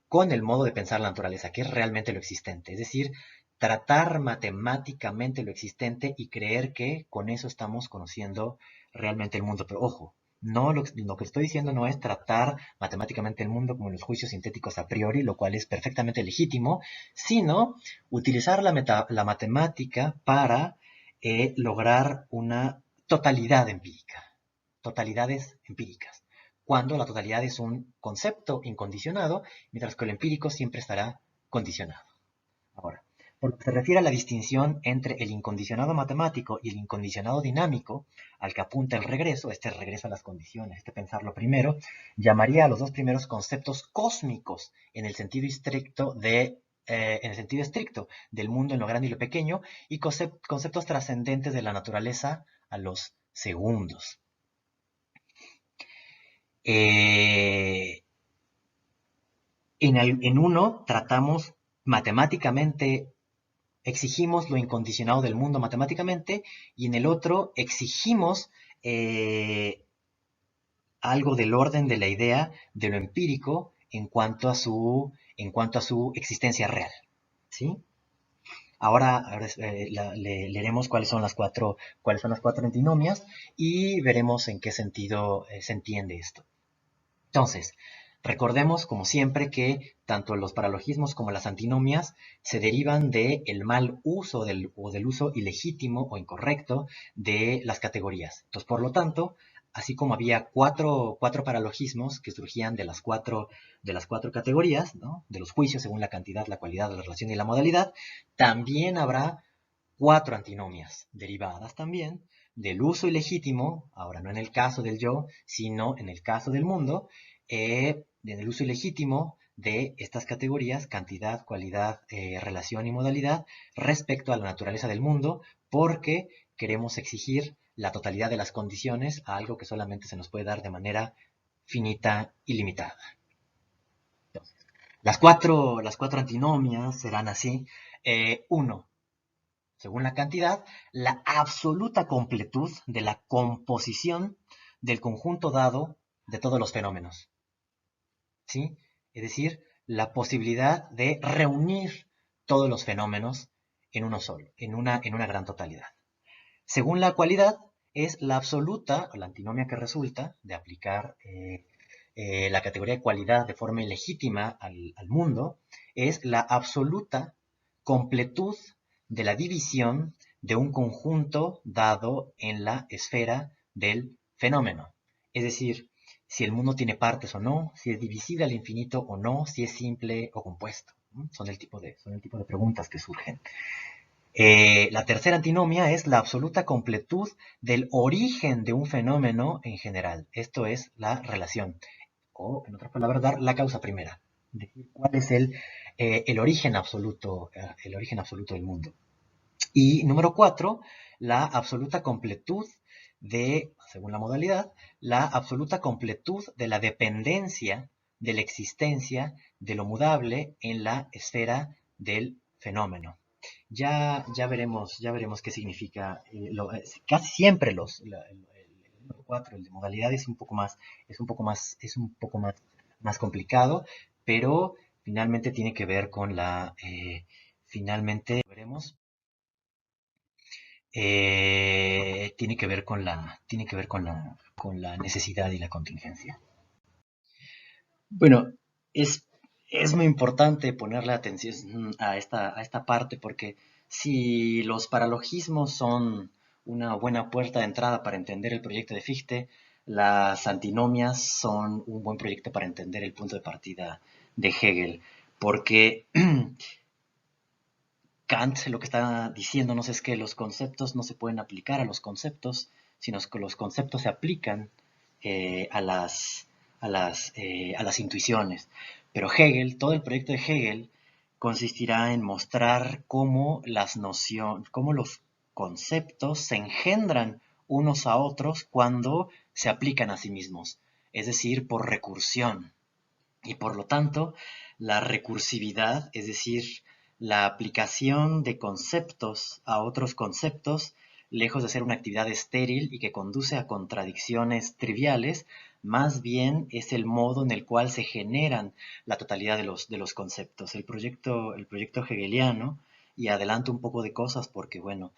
con el modo de pensar la naturaleza, que es realmente lo existente. Es decir, tratar matemáticamente lo existente y creer que con eso estamos conociendo realmente el mundo. Pero ojo, no lo que estoy diciendo no es tratar matemáticamente el mundo como los juicios sintéticos a priori, lo cual es perfectamente legítimo, sino utilizar la matemática para lograr una totalidad empírica, totalidades empíricas, cuando la totalidad es un concepto incondicionado, mientras que el empírico siempre estará condicionado. Ahora, por lo que se refiere a la distinción entre el incondicionado matemático y el incondicionado dinámico, al que apunta el regreso, este regreso a las condiciones, este pensarlo primero, llamaría a los dos primeros conceptos cósmicos en el sentido estricto del mundo en lo grande y lo pequeño, y conceptos trascendentes de la naturaleza a los segundos. En uno tratamos matemáticamente, exigimos lo incondicionado del mundo matemáticamente, y en el otro exigimos algo del orden de la idea de lo empírico en cuanto a su existencia real. ¿Sí? Ahora leeremos cuáles son las cuatro antinomias y veremos en qué sentido se entiende esto. Entonces, recordemos, como siempre, que tanto los paralogismos como las antinomias se derivan del mal uso o del uso ilegítimo o incorrecto de las categorías. Entonces, por lo tanto, así como había cuatro paralogismos que surgían de las cuatro categorías, ¿no? De los juicios según la cantidad, la cualidad, la relación y la modalidad, también habrá cuatro antinomias derivadas también del uso ilegítimo, ahora no en el caso del yo, sino en el caso del mundo, en el uso ilegítimo de estas categorías, cantidad, cualidad, relación y modalidad, respecto a la naturaleza del mundo, porque queremos exigir la totalidad de las condiciones a algo que solamente se nos puede dar de manera finita y limitada. Entonces, las cuatro antinomias serán así. Uno, según la cantidad, la absoluta completud de la composición del conjunto dado de todos los fenómenos. ¿Sí? Es decir, la posibilidad de reunir todos los fenómenos en uno solo, en una gran totalidad. Según la cualidad, es la absoluta, o la antinomia que resulta de aplicar la categoría de cualidad de forma ilegítima al mundo, es la absoluta completud de la división de un conjunto dado en la esfera del fenómeno. Es decir, si el mundo tiene partes o no, si es divisible al infinito o no, si es simple o compuesto. Son el tipo de preguntas que surgen. La tercera antinomia es la absoluta completud del origen de un fenómeno en general. Esto es la relación, o en otras palabras, dar la causa primera. Decir cuál es el origen absoluto del mundo. Y número 4, la absoluta completud según la modalidad, la absoluta completud de la dependencia de la existencia de lo mudable en la esfera del fenómeno. Ya veremos qué significa. Casi siempre el 4, el de modalidad más complicado, pero finalmente tiene que ver con finalmente veremos, con la necesidad y la contingencia. Bueno, es, es muy importante ponerle atención a esta parte porque si los paralogismos son una buena puerta de entrada para entender el proyecto de Fichte, las antinomias son un buen proyecto para entender el punto de partida de Hegel, porque Kant lo que está diciéndonos es que los conceptos no se pueden aplicar a los conceptos, sino que los conceptos se aplican a las intuiciones. Pero Hegel, todo el proyecto de Hegel consistirá en mostrar cómo los conceptos se engendran unos a otros cuando se aplican a sí mismos, es decir, por recursión. Y por lo tanto, la recursividad, es decir, la aplicación de conceptos a otros conceptos, lejos de ser una actividad estéril y que conduce a contradicciones triviales, más bien es el modo en el cual se generan la totalidad de los conceptos. El proyecto hegeliano, y adelanto un poco de cosas porque, bueno,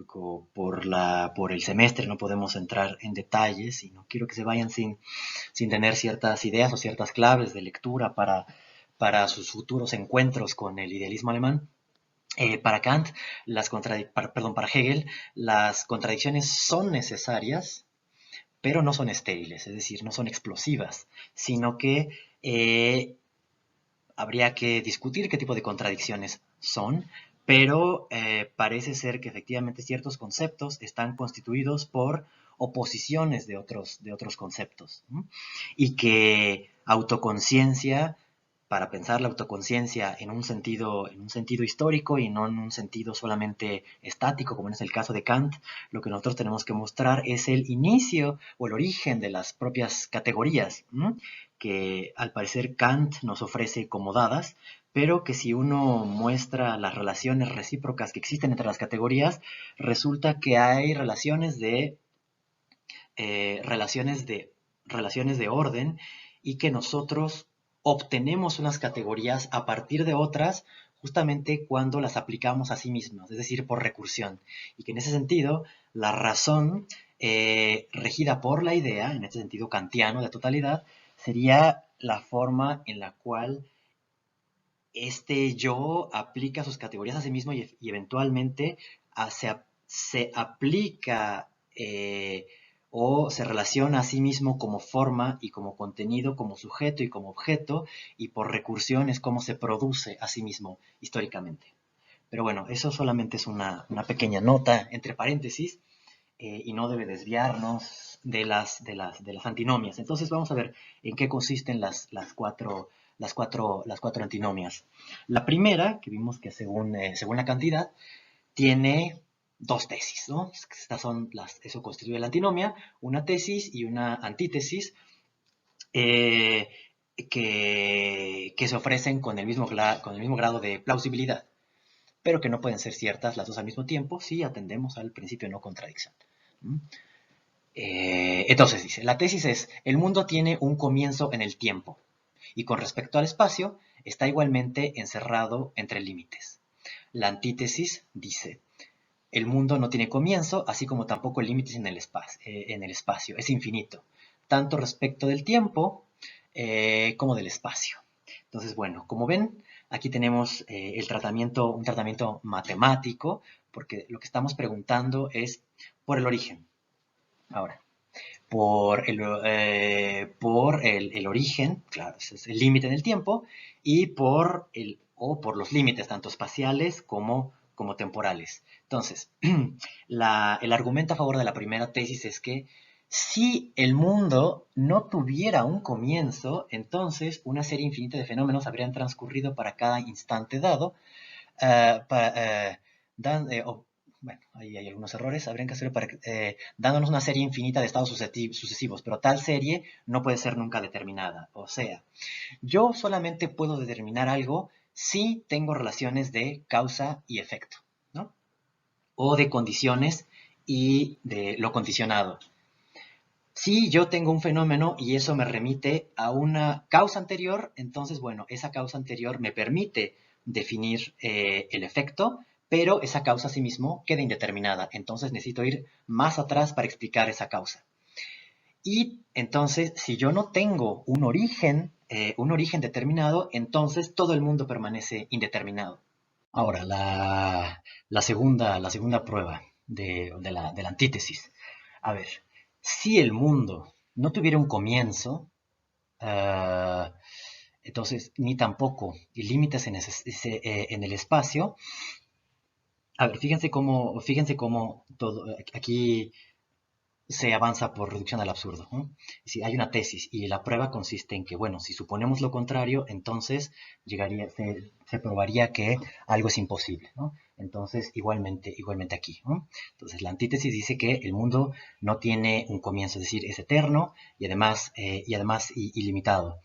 por el semestre no podemos entrar en detalles y no quiero que se vayan sin tener ciertas ideas o ciertas claves de lectura para sus futuros encuentros con el idealismo alemán. Para Kant, para Hegel, las contradicciones son necesarias, pero no son estériles, es decir, no son explosivas, sino que habría que discutir qué tipo de contradicciones son, pero parece ser que efectivamente ciertos conceptos están constituidos por oposiciones de otros conceptos, ¿no? Y que autoconciencia, para pensar la autoconciencia en un sentido histórico y no en un sentido solamente estático, como es el caso de Kant, lo que nosotros tenemos que mostrar es el inicio o el origen de las propias categorías, ¿no? Que al parecer Kant nos ofrece como dadas, pero que si uno muestra las relaciones recíprocas que existen entre las categorías, resulta que hay relaciones de orden y que nosotros obtenemos unas categorías a partir de otras justamente cuando las aplicamos a sí mismas, es decir, por recursión. Y que en ese sentido, la razón regida por la idea, en este sentido kantiano de totalidad, sería la forma en la cual este yo aplica sus categorías a sí mismo y eventualmente se aplica o se relaciona a sí mismo como forma y como contenido, como sujeto y como objeto, y por recursión es como se produce a sí mismo históricamente. Pero bueno, eso solamente es una pequeña nota entre paréntesis y no debe desviarnos de las antinomias. Entonces vamos a ver en qué consisten las cuatro antinomias. La primera, que vimos que según la cantidad, tiene dos tesis, ¿no? Eso constituye la antinomia, una tesis y una antítesis eh, que se ofrecen con el mismo grado de plausibilidad, pero que no pueden ser ciertas las dos al mismo tiempo si atendemos al principio de no contradicción. Entonces dice, la tesis es, el mundo tiene un comienzo en el tiempo y con respecto al espacio está igualmente encerrado entre límites. La antítesis dice, el mundo no tiene comienzo, así como tampoco límites en el espacio, es infinito, tanto respecto del tiempo como del espacio. Entonces, bueno, como ven, aquí tenemos un tratamiento matemático, porque lo que estamos preguntando es por el origen. Ahora, por el origen, claro, ese es el límite en el tiempo, y por los límites tanto espaciales como temporales. Entonces, el argumento a favor de la primera tesis es que si el mundo no tuviera un comienzo, entonces una serie infinita de fenómenos habrían transcurrido para cada instante dado, eh, pa- eh, dan- eh, o- bueno, ahí hay algunos errores, habrían que hacerlo dándonos una serie infinita de estados sucesivos, pero tal serie no puede ser nunca determinada. O sea, yo solamente puedo determinar algo si tengo relaciones de causa y efecto, ¿no? O de condiciones y de lo condicionado. Si yo tengo un fenómeno y eso me remite a una causa anterior, entonces, bueno, esa causa anterior me permite definir el efecto, pero esa causa a sí mismo queda indeterminada. Entonces necesito ir más atrás para explicar esa causa. Y entonces, si yo no tengo un origen determinado, entonces todo el mundo permanece indeterminado. Ahora, la segunda prueba de la antítesis. A ver, si el mundo no tuviera un comienzo, ah, entonces ni tampoco límites en el espacio. A ver, fíjense cómo todo, aquí se avanza por reducción al absurdo, ¿no? Si hay una tesis y la prueba consiste en que, bueno, si suponemos lo contrario, entonces se probaría que algo es imposible, ¿no? Entonces, igualmente aquí, ¿no? Entonces, la antítesis dice que el mundo no tiene un comienzo, es decir, es eterno y además ilimitado.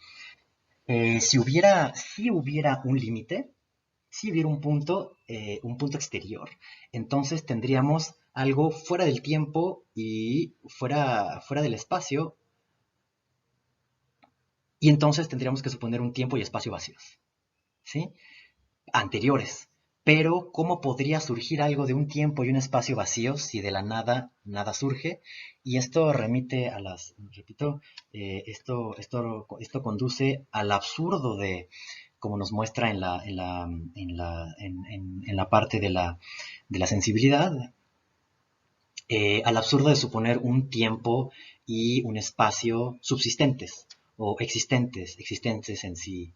Si hubiera un límite, si hubiera un punto exterior, entonces tendríamos algo fuera del tiempo y fuera del espacio, y entonces tendríamos que suponer un tiempo y espacio vacíos, ¿sí? Anteriores. Pero, ¿cómo podría surgir algo de un tiempo y un espacio vacíos si de la nada nada surge? Y esto remite repito, esto conduce al absurdo como nos muestra en la parte de la sensibilidad, al absurdo de suponer un tiempo y un espacio subsistentes o existentes en sí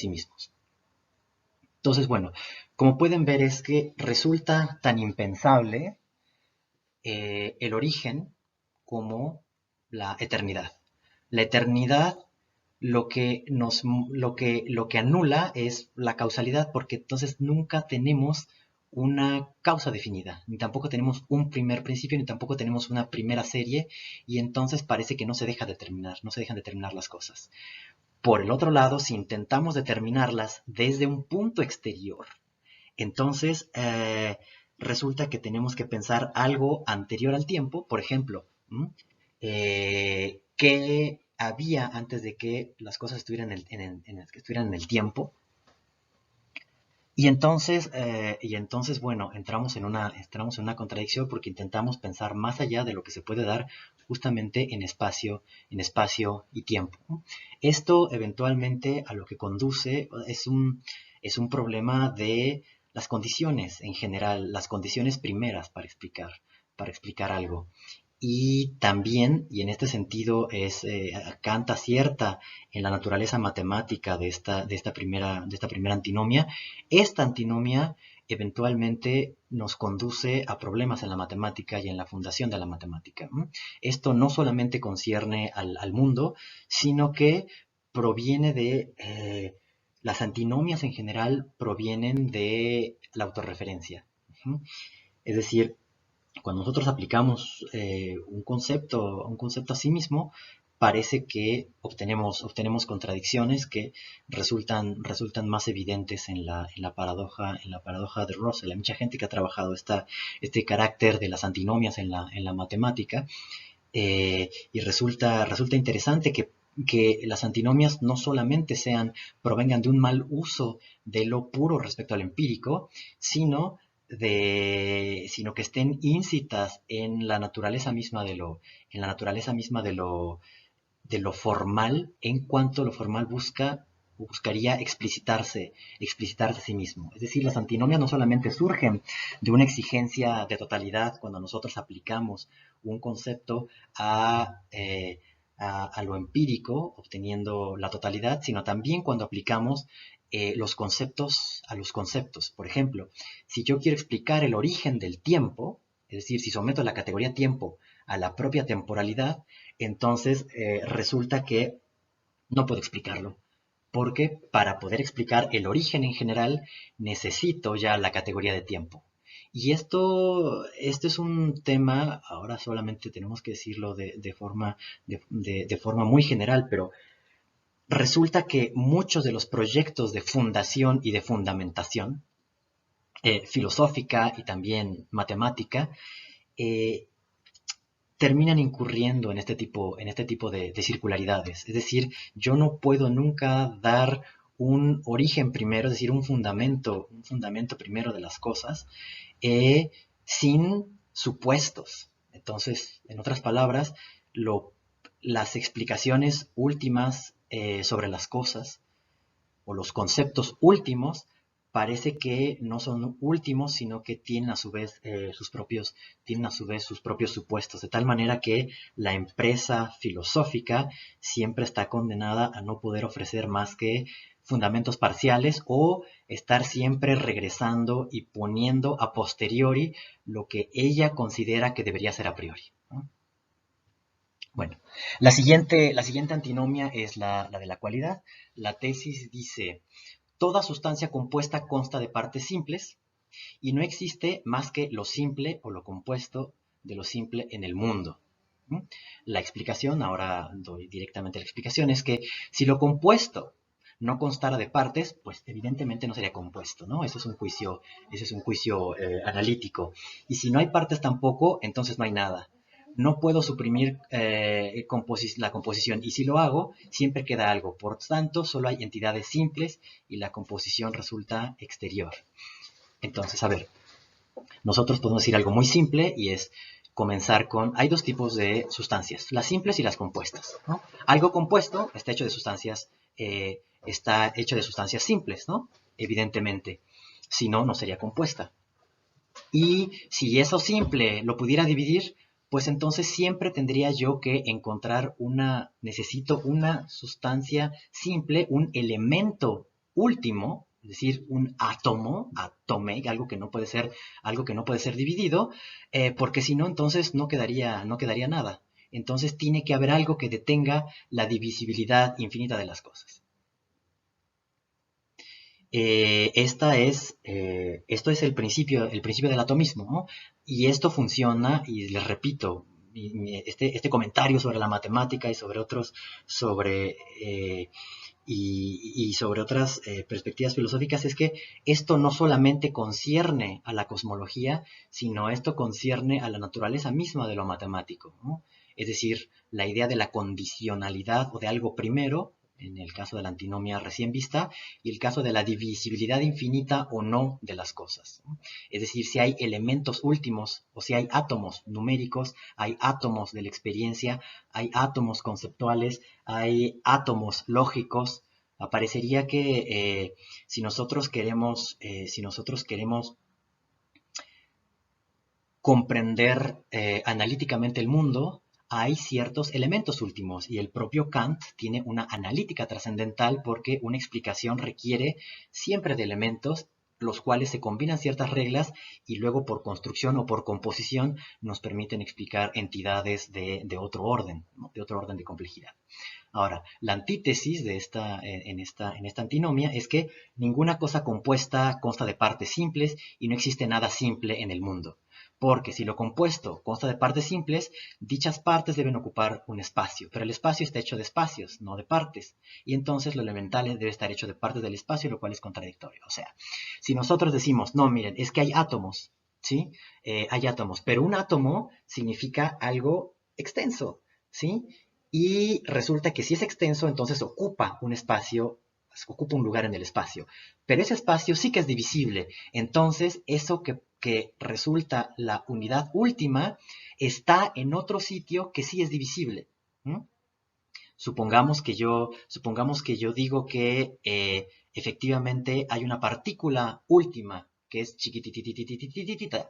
mismos. Entonces, bueno, como pueden ver es que resulta tan impensable el origen como la eternidad. La eternidad lo que anula es la causalidad, porque entonces nunca tenemos una causa definida, ni tampoco tenemos un primer principio, ni tampoco tenemos una primera serie, y entonces parece que no se dejan determinar las cosas. Por el otro lado, si intentamos determinarlas desde un punto exterior, entonces resulta que tenemos que pensar algo anterior al tiempo, por ejemplo, ¿qué había antes de que las cosas estuvieran en el tiempo? Y entonces, bueno, entramos en una contradicción porque intentamos pensar más allá de lo que se puede dar justamente en espacio y tiempo, ¿no? Esto eventualmente a lo que conduce es un problema de las condiciones en general, las condiciones primeras para explicar algo. Y también, y en este sentido, Kant acierta en la naturaleza matemática de esta primera antinomia. Esta antinomia eventualmente nos conduce a problemas en la matemática y en la fundación de la matemática. Esto no solamente concierne al mundo, sino que proviene las antinomias en general provienen de la autorreferencia. Es decir, cuando nosotros aplicamos un concepto a sí mismo, parece que obtenemos contradicciones que resultan más evidentes en la paradoja de Russell. Hay mucha gente que ha trabajado este carácter de las antinomias en la matemática, y resulta interesante que las antinomias no solamente provengan de un mal uso de lo puro respecto al empírico, sino que estén íncitas en la naturaleza misma de lo de lo formal, en cuanto lo formal buscaría explicitarse a sí mismo. Es decir, las antinomias no solamente surgen de una exigencia de totalidad cuando nosotros aplicamos un concepto a lo empírico, obteniendo la totalidad, sino también cuando aplicamos los conceptos a los conceptos. Por ejemplo, si yo quiero explicar el origen del tiempo, es decir, si someto la categoría tiempo a la propia temporalidad, entonces resulta que no puedo explicarlo, porque para poder explicar el origen en general necesito ya la categoría de tiempo. Y esto es un tema, ahora solamente tenemos que decirlo de forma muy general, pero resulta que muchos de los proyectos de fundación y de fundamentación, filosófica y también matemática, eh, terminan incurriendo en este tipo de circularidades. Es decir, yo no puedo nunca dar un origen primero, es decir, un fundamento primero de las cosas, sin supuestos. Entonces, en otras palabras, las explicaciones últimas sobre las cosas o los conceptos últimos parece que no son últimos, sino que tienen a su vez sus propios supuestos, de tal manera que la empresa filosófica siempre está condenada a no poder ofrecer más que fundamentos parciales o estar siempre regresando y poniendo a posteriori lo que ella considera que debería ser a priori, ¿no? Bueno, la siguiente antinomia es la de la cualidad. La tesis dice: toda sustancia compuesta consta de partes simples y no existe más que lo simple o lo compuesto de lo simple en el mundo. La explicación, ahora doy directamente la explicación, es que si lo compuesto no constara de partes, pues evidentemente no sería compuesto, ¿no? Ese es un juicio analítico. Y si no hay partes tampoco, entonces no hay nada. No puedo suprimir la composición, y si lo hago, siempre queda algo. Por tanto, solo hay entidades simples y la composición resulta exterior. Entonces, a ver, nosotros podemos decir algo muy simple y es comenzar con... Hay dos tipos de sustancias, las simples y las compuestas, ¿no? Algo compuesto está hecho de sustancias simples, ¿no? Evidentemente. Si no, no sería compuesta. Y si eso simple lo pudiera dividir, pues entonces siempre tendría yo que necesito una sustancia simple, un elemento último, es decir, un átomo, atome, algo que no puede ser dividido, porque si no, entonces no quedaría nada. Entonces tiene que haber algo que detenga la divisibilidad infinita de las cosas. Esto es el principio del atomismo, ¿no? Y esto funciona, y les repito, este comentario sobre la matemática y sobre otros, y sobre otras perspectivas filosóficas es que esto no solamente concierne a la cosmología, sino esto concierne a la naturaleza misma de lo matemático, ¿no? Es decir, la idea de la condicionalidad o de algo primero, en el caso de la antinomia recién vista, y el caso de la divisibilidad infinita o no de las cosas, ¿no? Es decir, si hay elementos últimos o si hay átomos numéricos, hay átomos de la experiencia, hay átomos conceptuales, hay átomos lógicos. Aparecería que si nosotros queremos comprender analíticamente el mundo, hay ciertos elementos últimos y el propio Kant tiene una analítica trascendental porque una explicación requiere siempre de elementos los cuales se combinan ciertas reglas y luego por construcción o por composición nos permiten explicar entidades de otro orden, ¿no? De otro orden de complejidad. Ahora, la antítesis en esta antinomia es que ninguna cosa compuesta consta de partes simples y no existe nada simple en el mundo. Porque si lo compuesto consta de partes simples, dichas partes deben ocupar un espacio, pero el espacio está hecho de espacios, no de partes. Y entonces lo elemental debe estar hecho de partes del espacio, lo cual es contradictorio. O sea, si nosotros decimos, no, miren, es que hay átomos, ¿sí? Hay átomos, pero un átomo significa algo extenso, ¿sí? Y resulta que si es extenso, entonces ocupa un espacio, ocupa un lugar en el espacio. Pero ese espacio sí que es divisible. Entonces, eso que resulta la unidad última está en otro sitio que sí es divisible. ¿Mm? Supongamos que yo digo que efectivamente hay una partícula última que es chiquititititititita,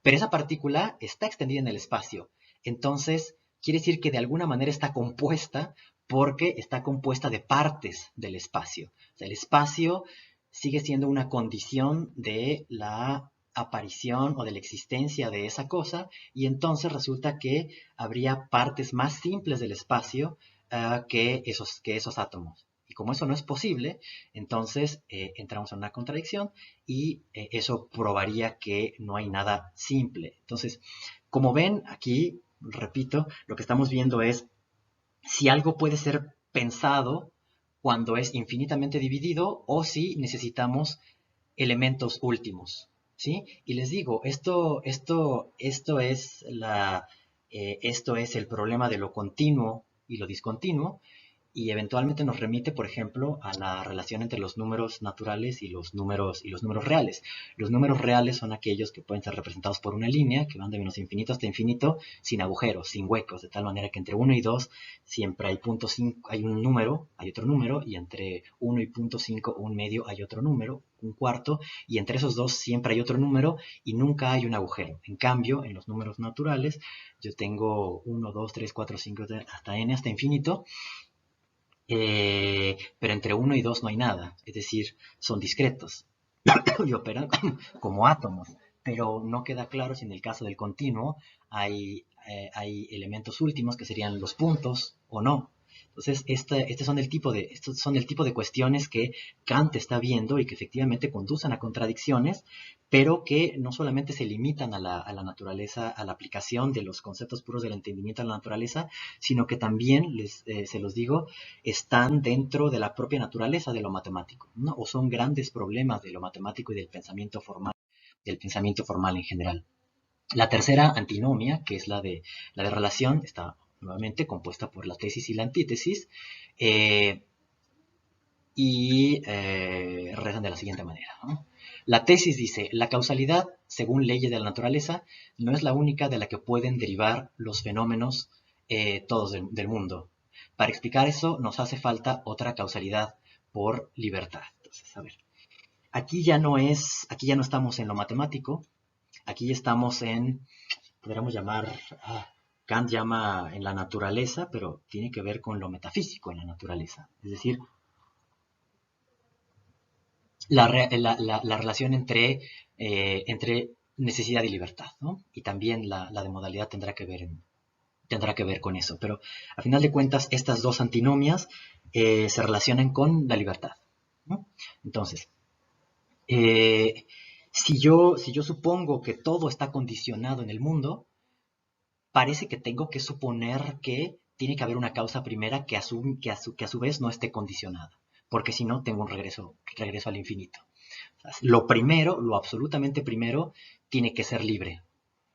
pero esa partícula está extendida en el espacio. Entonces, quiere decir que de alguna manera está compuesta porque está compuesta de partes del espacio. O sea, el espacio sigue siendo una condición de la aparición o de la existencia de esa cosa, y entonces resulta que habría partes más simples del espacio que esos átomos. Y como eso no es posible, entonces entramos en una contradicción y eso probaría que no hay nada simple. Entonces, como ven aquí, repito, lo que estamos viendo es si algo puede ser pensado cuando es infinitamente dividido o si necesitamos elementos últimos, ¿sí? Y les digo, esto es el problema de lo continuo y lo discontinuo, y eventualmente nos remite, por ejemplo, a la relación entre los números naturales y los números reales. Los números reales son aquellos que pueden ser representados por una línea que van de menos infinito hasta infinito sin agujeros, sin huecos, de tal manera que entre 1 y 2 siempre hay punto 5, hay un número, hay otro número, y entre 1 y punto 5, un medio, hay otro número, un cuarto, y entre esos dos siempre hay otro número y nunca hay un agujero. En cambio, en los números naturales, yo tengo 1, 2, 3, 4, 5, hasta n, hasta infinito, pero entre 1 y 2 no hay nada, es decir, son discretos y operan como átomos, pero no queda claro si en el caso del continuo hay elementos últimos que serían los puntos o no. Entonces, estos son el tipo de cuestiones que Kant está viendo y que efectivamente conducen a contradicciones, pero que no solamente se limitan a la naturaleza, a la aplicación de los conceptos puros del entendimiento a la naturaleza, sino que también, se los digo, están dentro de la propia naturaleza de lo matemático, ¿no? O son grandes problemas de lo matemático y del pensamiento formal en general. La tercera antinomia, que es la de relación, está nuevamente compuesta por la tesis y la antítesis, eh, y rezan de la siguiente manera, ¿no? La tesis dice, la causalidad, según leyes de la naturaleza, no es la única de la que pueden derivar los fenómenos todos del mundo. Para explicar eso nos hace falta otra causalidad por libertad. Entonces, a ver, aquí ya no estamos en lo matemático, aquí ya estamos en, podríamos llamar, Kant llama en la naturaleza, pero tiene que ver con lo metafísico en la naturaleza. Es decir, la relación entre necesidad y libertad, ¿no? Y también la de modalidad tendrá que ver con eso. Pero a final de cuentas, estas dos antinomias se relacionan con la libertad, ¿no? Entonces, si yo supongo que todo está condicionado en el mundo, parece que tengo que suponer que tiene que haber una causa primera que a su vez no esté condicionada, porque si no tengo un regreso al infinito. Lo primero, lo absolutamente primero, tiene que ser libre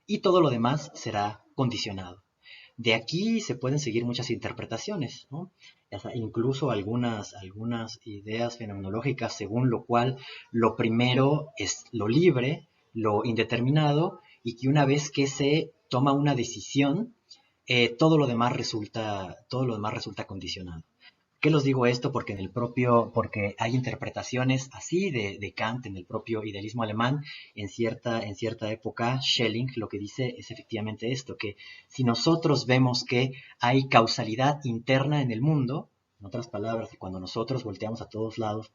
y todo lo demás será condicionado. De aquí se pueden seguir muchas interpretaciones, ¿no? O sea, incluso algunas ideas fenomenológicas según lo cual lo primero es lo libre, lo indeterminado, y que una vez que se toma una decisión, todo lo demás resulta condicionado. ¿Qué los digo esto? Porque porque hay interpretaciones así de Kant en el propio idealismo alemán. En cierta época, Schelling lo que dice es efectivamente esto, que si nosotros vemos que hay causalidad interna en el mundo, en otras palabras, que cuando nosotros volteamos a todos lados,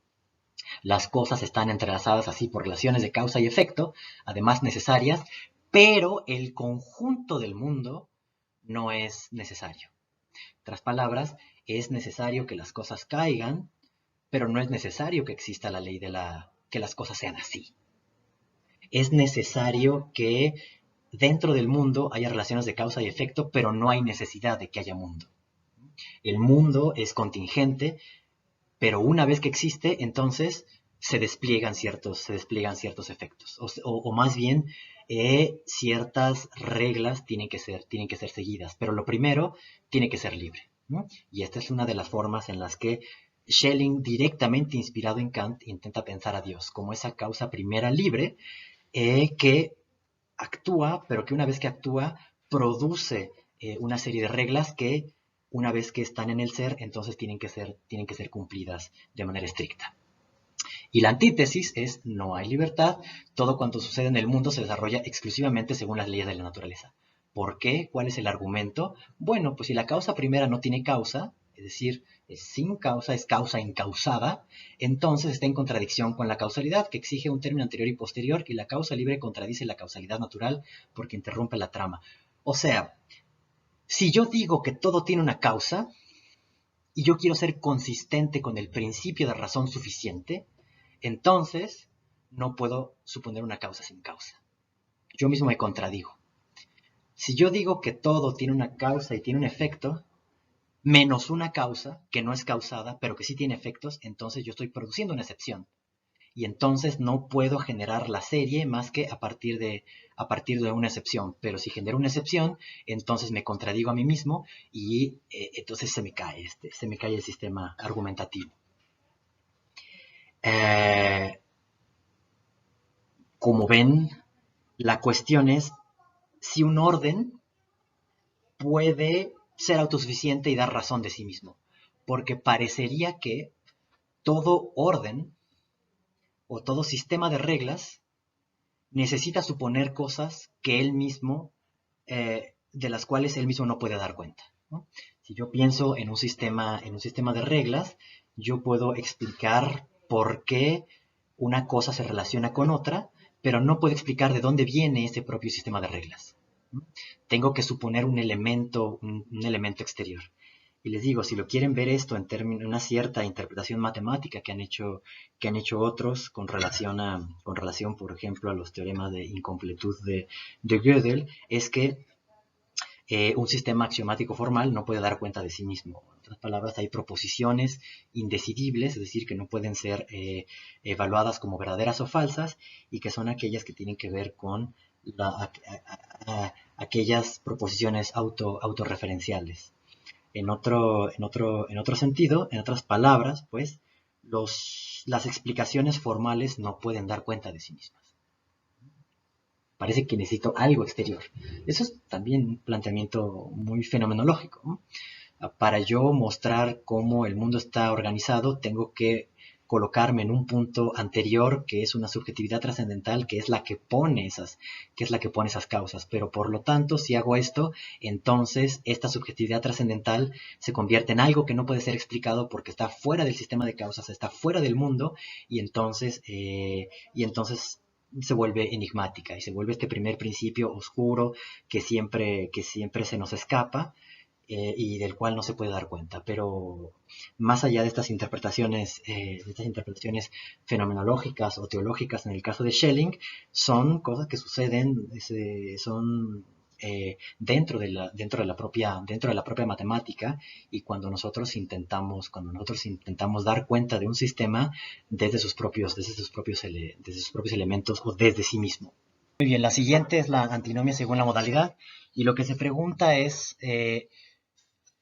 las cosas están entrelazadas así por relaciones de causa y efecto, además necesarias, pero el conjunto del mundo no es necesario. En otras palabras, es necesario que las cosas caigan, pero no es necesario que exista la ley que las cosas sean así. Es necesario que dentro del mundo haya relaciones de causa y efecto, pero no hay necesidad de que haya mundo. El mundo es contingente, pero una vez que existe, entonces se despliegan ciertos efectos. O más bien, ciertas reglas tienen que ser seguidas, pero lo primero tiene que ser libre, ¿no? Y esta es una de las formas en las que Schelling, directamente inspirado en Kant, intenta pensar a Dios como esa causa primera libre que actúa, pero que una vez que actúa, produce una serie de reglas que una vez que están en el ser, entonces tienen que ser cumplidas de manera estricta. Y la antítesis es no hay libertad, todo cuanto sucede en el mundo se desarrolla exclusivamente según las leyes de la naturaleza. ¿Por qué? ¿Cuál es el argumento? Bueno, pues si la causa primera no tiene causa, es decir, es sin causa, es causa incausada, entonces está en contradicción con la causalidad, que exige un término anterior y posterior, y la causa libre contradice la causalidad natural porque interrumpe la trama. O sea, si yo digo que todo tiene una causa, y yo quiero ser consistente con el principio de razón suficiente, entonces no puedo suponer una causa sin causa. Yo mismo me contradigo. Si yo digo que todo tiene una causa y tiene un efecto, menos una causa que no es causada, pero que sí tiene efectos, entonces yo estoy produciendo una excepción. Y entonces no puedo generar la serie más que a partir de una excepción. Pero si genero una excepción, entonces me contradigo a mí mismo y entonces se me cae el sistema argumentativo. Eh, como ven, la cuestión es si un orden puede ser autosuficiente y dar razón de sí mismo. Porque parecería que todo orden o todo sistema de reglas necesita suponer cosas que él mismo, de las cuales él mismo no puede dar cuenta, ¿no? Si yo pienso en un sistema de reglas, yo puedo explicar por qué una cosa se relaciona con otra, pero no puedo explicar de dónde viene ese propio sistema de reglas, ¿no? Tengo que suponer un elemento exterior. Y les digo, si lo quieren ver esto en términos, una cierta interpretación matemática que han hecho otros con relación, por ejemplo, a los teoremas de incompletud de Gödel, es que un sistema axiomático formal no puede dar cuenta de sí mismo. En otras palabras, hay proposiciones indecidibles, es decir, que no pueden ser evaluadas como verdaderas o falsas, y que son aquellas que tienen que ver con aquellas proposiciones autorreferenciales. En otro sentido, en otras palabras, pues, las explicaciones formales no pueden dar cuenta de sí mismas. Parece que necesito algo exterior. Eso es también un planteamiento muy fenomenológico, ¿no? Para yo mostrar cómo el mundo está organizado, tengo que colocarme en un punto anterior, que es una subjetividad trascendental, que es la que pone esas causas. Pero por lo tanto, si hago esto, entonces esta subjetividad trascendental se convierte en algo que no puede ser explicado porque está fuera del sistema de causas, está fuera del mundo, y entonces se vuelve enigmática y se vuelve este primer principio oscuro que siempre se nos escapa, y del cual no se puede dar cuenta. Pero más allá de estas interpretaciones fenomenológicas o teológicas en el caso de Schelling, son cosas que suceden, son dentro de la propia matemática, y cuando nosotros intentamos dar cuenta de un sistema desde sus propios elementos o desde sí mismo. Muy bien, la siguiente es la antinomia según la modalidad, y lo que se pregunta es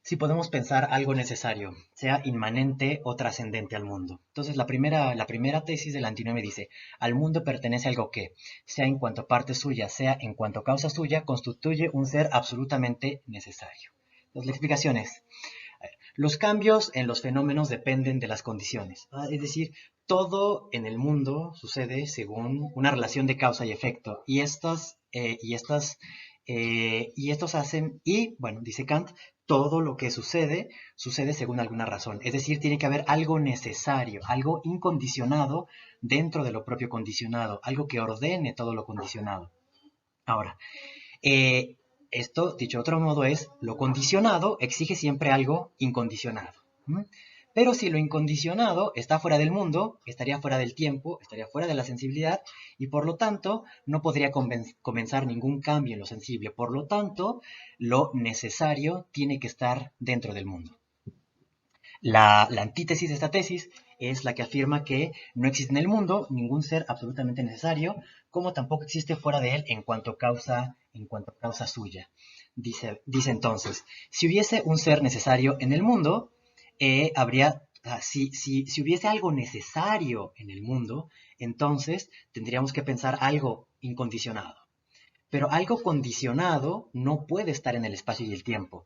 si podemos pensar algo necesario, sea inmanente o trascendente al mundo. Entonces, la primera tesis de la antinomia dice: al mundo pertenece algo que, sea en cuanto a parte suya, sea en cuanto a causa suya, constituye un ser absolutamente necesario. Entonces, la explicación es: los cambios en los fenómenos dependen de las condiciones. Es decir, todo en el mundo sucede según una relación de causa y efecto. Y estos hacen, y bueno, dice Kant, todo lo que sucede, sucede según alguna razón. Es decir, tiene que haber algo necesario, algo incondicionado dentro de lo propio condicionado, algo que ordene todo lo condicionado. Ahora, eh, esto, dicho de otro modo, es: lo condicionado exige siempre algo incondicionado. ¿Mm? Pero si lo incondicionado está fuera del mundo, estaría fuera del tiempo, estaría fuera de la sensibilidad, y por lo tanto no podría comenzar ningún cambio en lo sensible. Por lo tanto, lo necesario tiene que estar dentro del mundo. La antítesis de esta tesis es la que afirma que no existe en el mundo ningún ser absolutamente necesario, como tampoco existe fuera de él en cuanto a causa suya. Dice entonces: si hubiese un ser necesario en el mundo, si hubiese algo necesario en el mundo, entonces tendríamos que pensar algo incondicionado. Pero algo condicionado no puede estar en el espacio y el tiempo.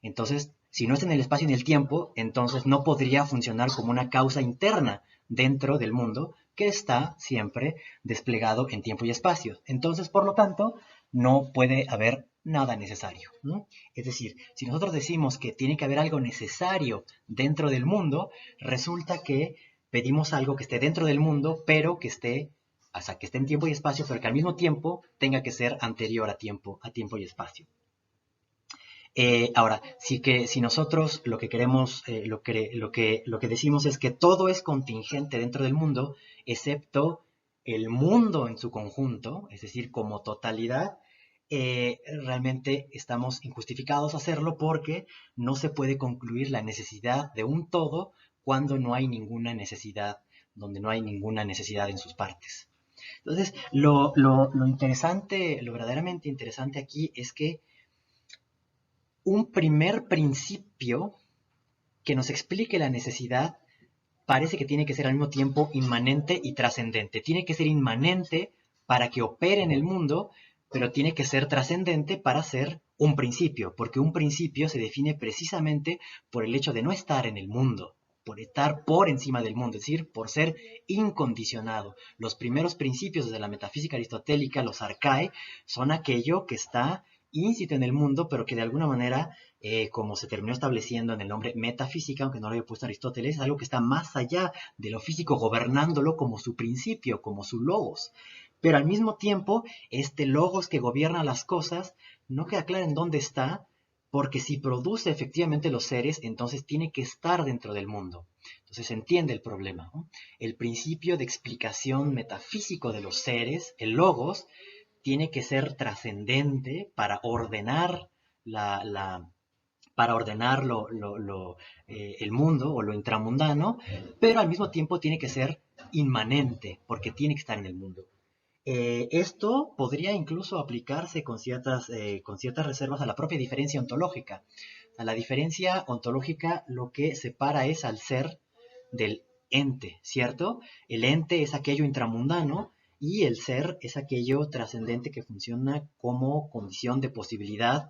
Entonces, Si no está en el espacio y en el tiempo, entonces no podría funcionar como una causa interna dentro del mundo que está siempre desplegado en tiempo y espacio. Entonces, por lo tanto, no puede haber nada necesario, ¿no? Es decir, si nosotros decimos que tiene que haber algo necesario dentro del mundo, resulta que pedimos algo que esté dentro del mundo, pero que esté, o sea, que esté en tiempo y espacio, pero que al mismo tiempo tenga que ser anterior a tiempo y espacio. Ahora, si nosotros lo que queremos, lo que decimos es que todo es contingente dentro del mundo, excepto el mundo en su conjunto, es decir, como totalidad, realmente estamos injustificados a hacerlo porque no se puede concluir la necesidad de un todo cuando no hay ninguna necesidad, donde no hay ninguna necesidad en sus partes. Entonces, lo interesante, lo verdaderamente interesante aquí es que un primer principio que nos explique la necesidad parece que tiene que ser al mismo tiempo inmanente y trascendente. Tiene que ser inmanente para que opere en el mundo, pero tiene que ser trascendente para ser un principio, porque un principio se define precisamente por el hecho de no estar en el mundo, por estar por encima del mundo, es decir, por ser incondicionado. Los primeros principios desde la metafísica aristotélica, los arcae, son aquello que está íncito en el mundo, pero que de alguna manera, como se terminó estableciendo en el nombre metafísica, aunque no lo había puesto Aristóteles, es algo que está más allá de lo físico, gobernándolo como su principio, como su logos. Pero al mismo tiempo, este logos que gobierna las cosas no queda claro en dónde está, porque si produce efectivamente los seres, entonces tiene que estar dentro del mundo. Entonces se entiende el problema, ¿no? El principio de explicación metafísico de los seres, el logos, tiene que ser trascendente para ordenar para ordenar el mundo o lo intramundano, pero al mismo tiempo tiene que ser inmanente, porque tiene que estar en el mundo. Esto podría incluso aplicarse con ciertas reservas a la propia diferencia ontológica. A la diferencia ontológica lo que separa es al ser del ente, ¿cierto? El ente es aquello intramundano y el ser es aquello trascendente que funciona como condición de posibilidad,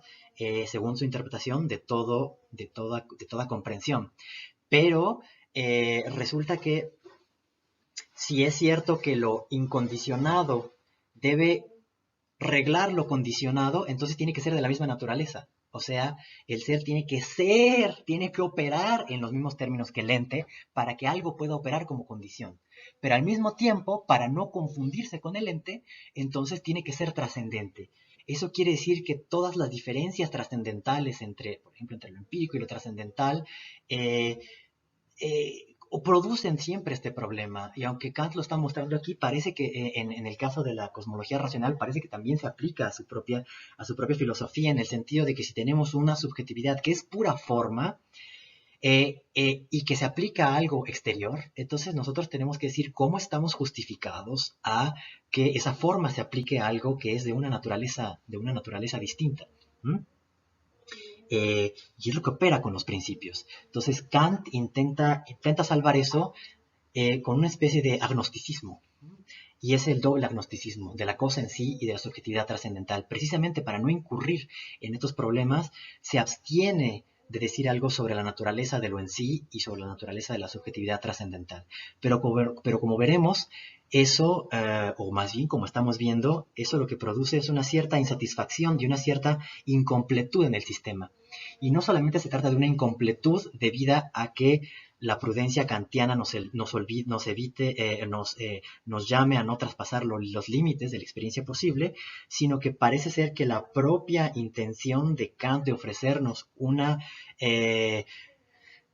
según su interpretación, de toda comprensión. Pero resulta que si es cierto que lo incondicionado debe reglar lo condicionado, entonces tiene que ser de la misma naturaleza. O sea, el ser tiene que operar en los mismos términos que el ente para que algo pueda operar como condición. Pero al mismo tiempo, para no confundirse con el ente, entonces tiene que ser trascendente. Eso quiere decir que todas las diferencias trascendentales entre, por ejemplo, entre lo empírico y lo trascendental, eh, o producen siempre este problema. Y aunque Kant lo está mostrando aquí, parece que en el caso de la cosmología racional, parece que también se aplica a su propia filosofía, en el sentido de que si tenemos una subjetividad que es pura forma, y que se aplica a algo exterior, entonces nosotros tenemos que decir cómo estamos justificados a que esa forma se aplique a algo que es de una naturaleza distinta. ¿Mm? Y es lo que opera con los principios. Entonces Kant intenta salvar eso con una especie de agnosticismo. Y es el doble agnosticismo de la cosa en sí y de la subjetividad trascendental. Precisamente para no incurrir en estos problemas, se abstiene de decir algo sobre la naturaleza de lo en sí y sobre la naturaleza de la subjetividad trascendental. Pero como veremos, eso, o más bien como estamos viendo, eso lo que produce es una cierta insatisfacción y una cierta incompletud en el sistema. Y no solamente se trata de una incompletud debida a que la prudencia kantiana nos llame a no traspasar los límites de la experiencia posible, sino que parece ser que la propia intención de Kant de ofrecernos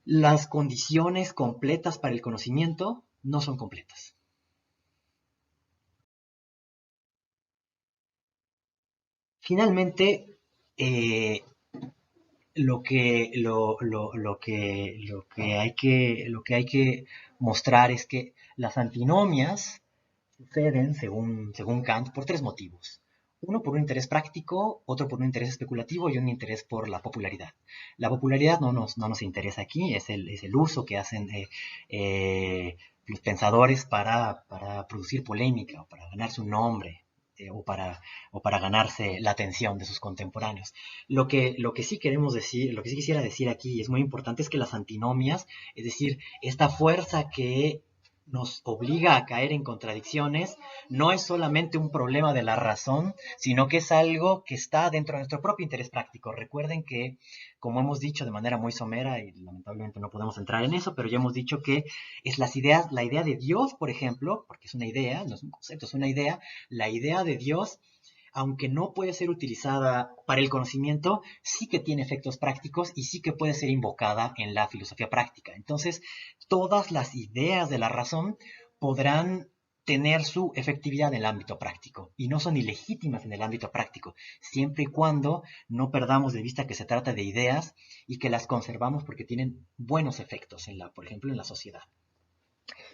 las condiciones completas para el conocimiento no son completas. Finalmente, eh, lo que hay que mostrar es que las antinomias suceden, según Kant, por tres motivos. Uno por un interés práctico, otro por un interés especulativo y un interés por la popularidad. La popularidad no nos interesa aquí, es el uso que hacen los pensadores para producir polémica o para ganarse un nombre. o para ganarse la atención de sus contemporáneos. Lo que sí queremos decir, lo que sí quisiera decir aquí, y es muy importante, es que las antinomias, es decir, esta fuerza que nos obliga a caer en contradicciones, no es solamente un problema de la razón, sino que es algo que está dentro de nuestro propio interés práctico. Recuerden que, como hemos dicho de manera muy somera, y lamentablemente no podemos entrar en eso, pero ya hemos dicho que es la idea de Dios, por ejemplo, porque es una idea, no es un concepto, es una idea, la idea de Dios, aunque no puede ser utilizada para el conocimiento, sí que tiene efectos prácticos y sí que puede ser invocada en la filosofía práctica. Entonces, todas las ideas de la razón podrán tener su efectividad en el ámbito práctico y no son ilegítimas en el ámbito práctico, siempre y cuando no perdamos de vista que se trata de ideas y que las conservamos porque tienen buenos efectos, por ejemplo, en la sociedad.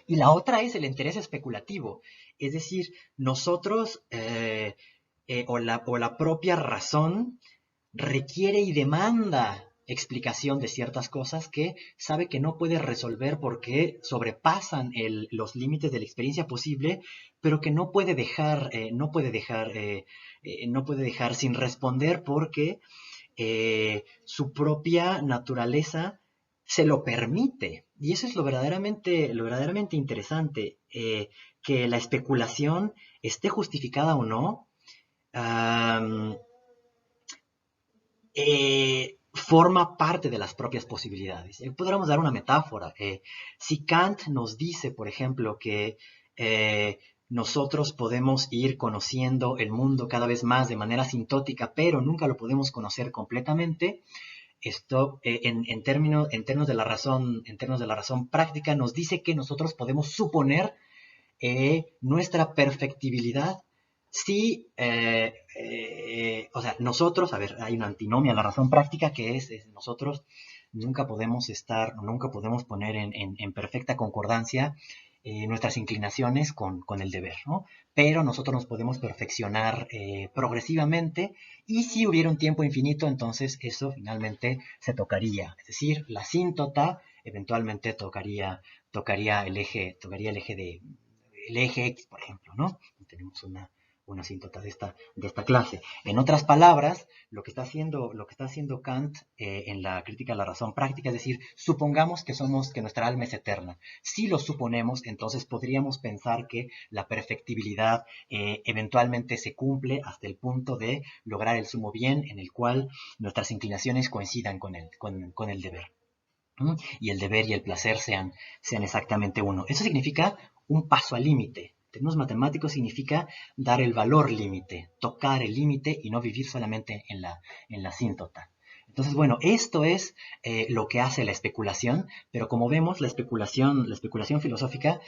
Y la otra es el interés especulativo, es decir, nosotros o la propia razón requiere y demanda explicación de ciertas cosas que sabe que no puede resolver porque sobrepasan los límites de la experiencia posible, pero que no puede dejar sin responder porque su propia naturaleza se lo permite. Y eso es lo verdaderamente interesante, que la especulación esté justificada o no, um, forma parte de las propias posibilidades. Podríamos dar una metáfora. Si Kant nos dice, por ejemplo, que nosotros podemos ir conociendo el mundo cada vez más de manera sintótica, pero nunca lo podemos conocer completamente, esto en términos de la razón práctica nos dice que nosotros podemos suponer nuestra perfectibilidad si, o sea, nosotros, a ver, hay una antinomia a la razón práctica que es nosotros nunca podemos poner en perfecta concordancia nuestras inclinaciones con el deber, ¿no? Pero nosotros nos podemos perfeccionar progresivamente y si hubiera un tiempo infinito, entonces eso finalmente se tocaría. Es decir, la síntota eventualmente tocaría el eje X, por ejemplo, ¿no? Tenemos una asíntota de esta clase. En otras palabras, lo que está haciendo Kant en la crítica a la razón práctica, es decir, supongamos que nuestra alma es eterna. Si lo suponemos, entonces podríamos pensar que la perfectibilidad eventualmente se cumple hasta el punto de lograr el sumo bien en el cual nuestras inclinaciones coincidan con el deber. Y el deber y el placer sean exactamente uno. Eso significa un paso al límite. En términos matemáticos significa dar el valor límite, tocar el límite y no vivir solamente en la síntota. Entonces, bueno, esto es lo que hace la especulación, pero como vemos, la especulación filosófica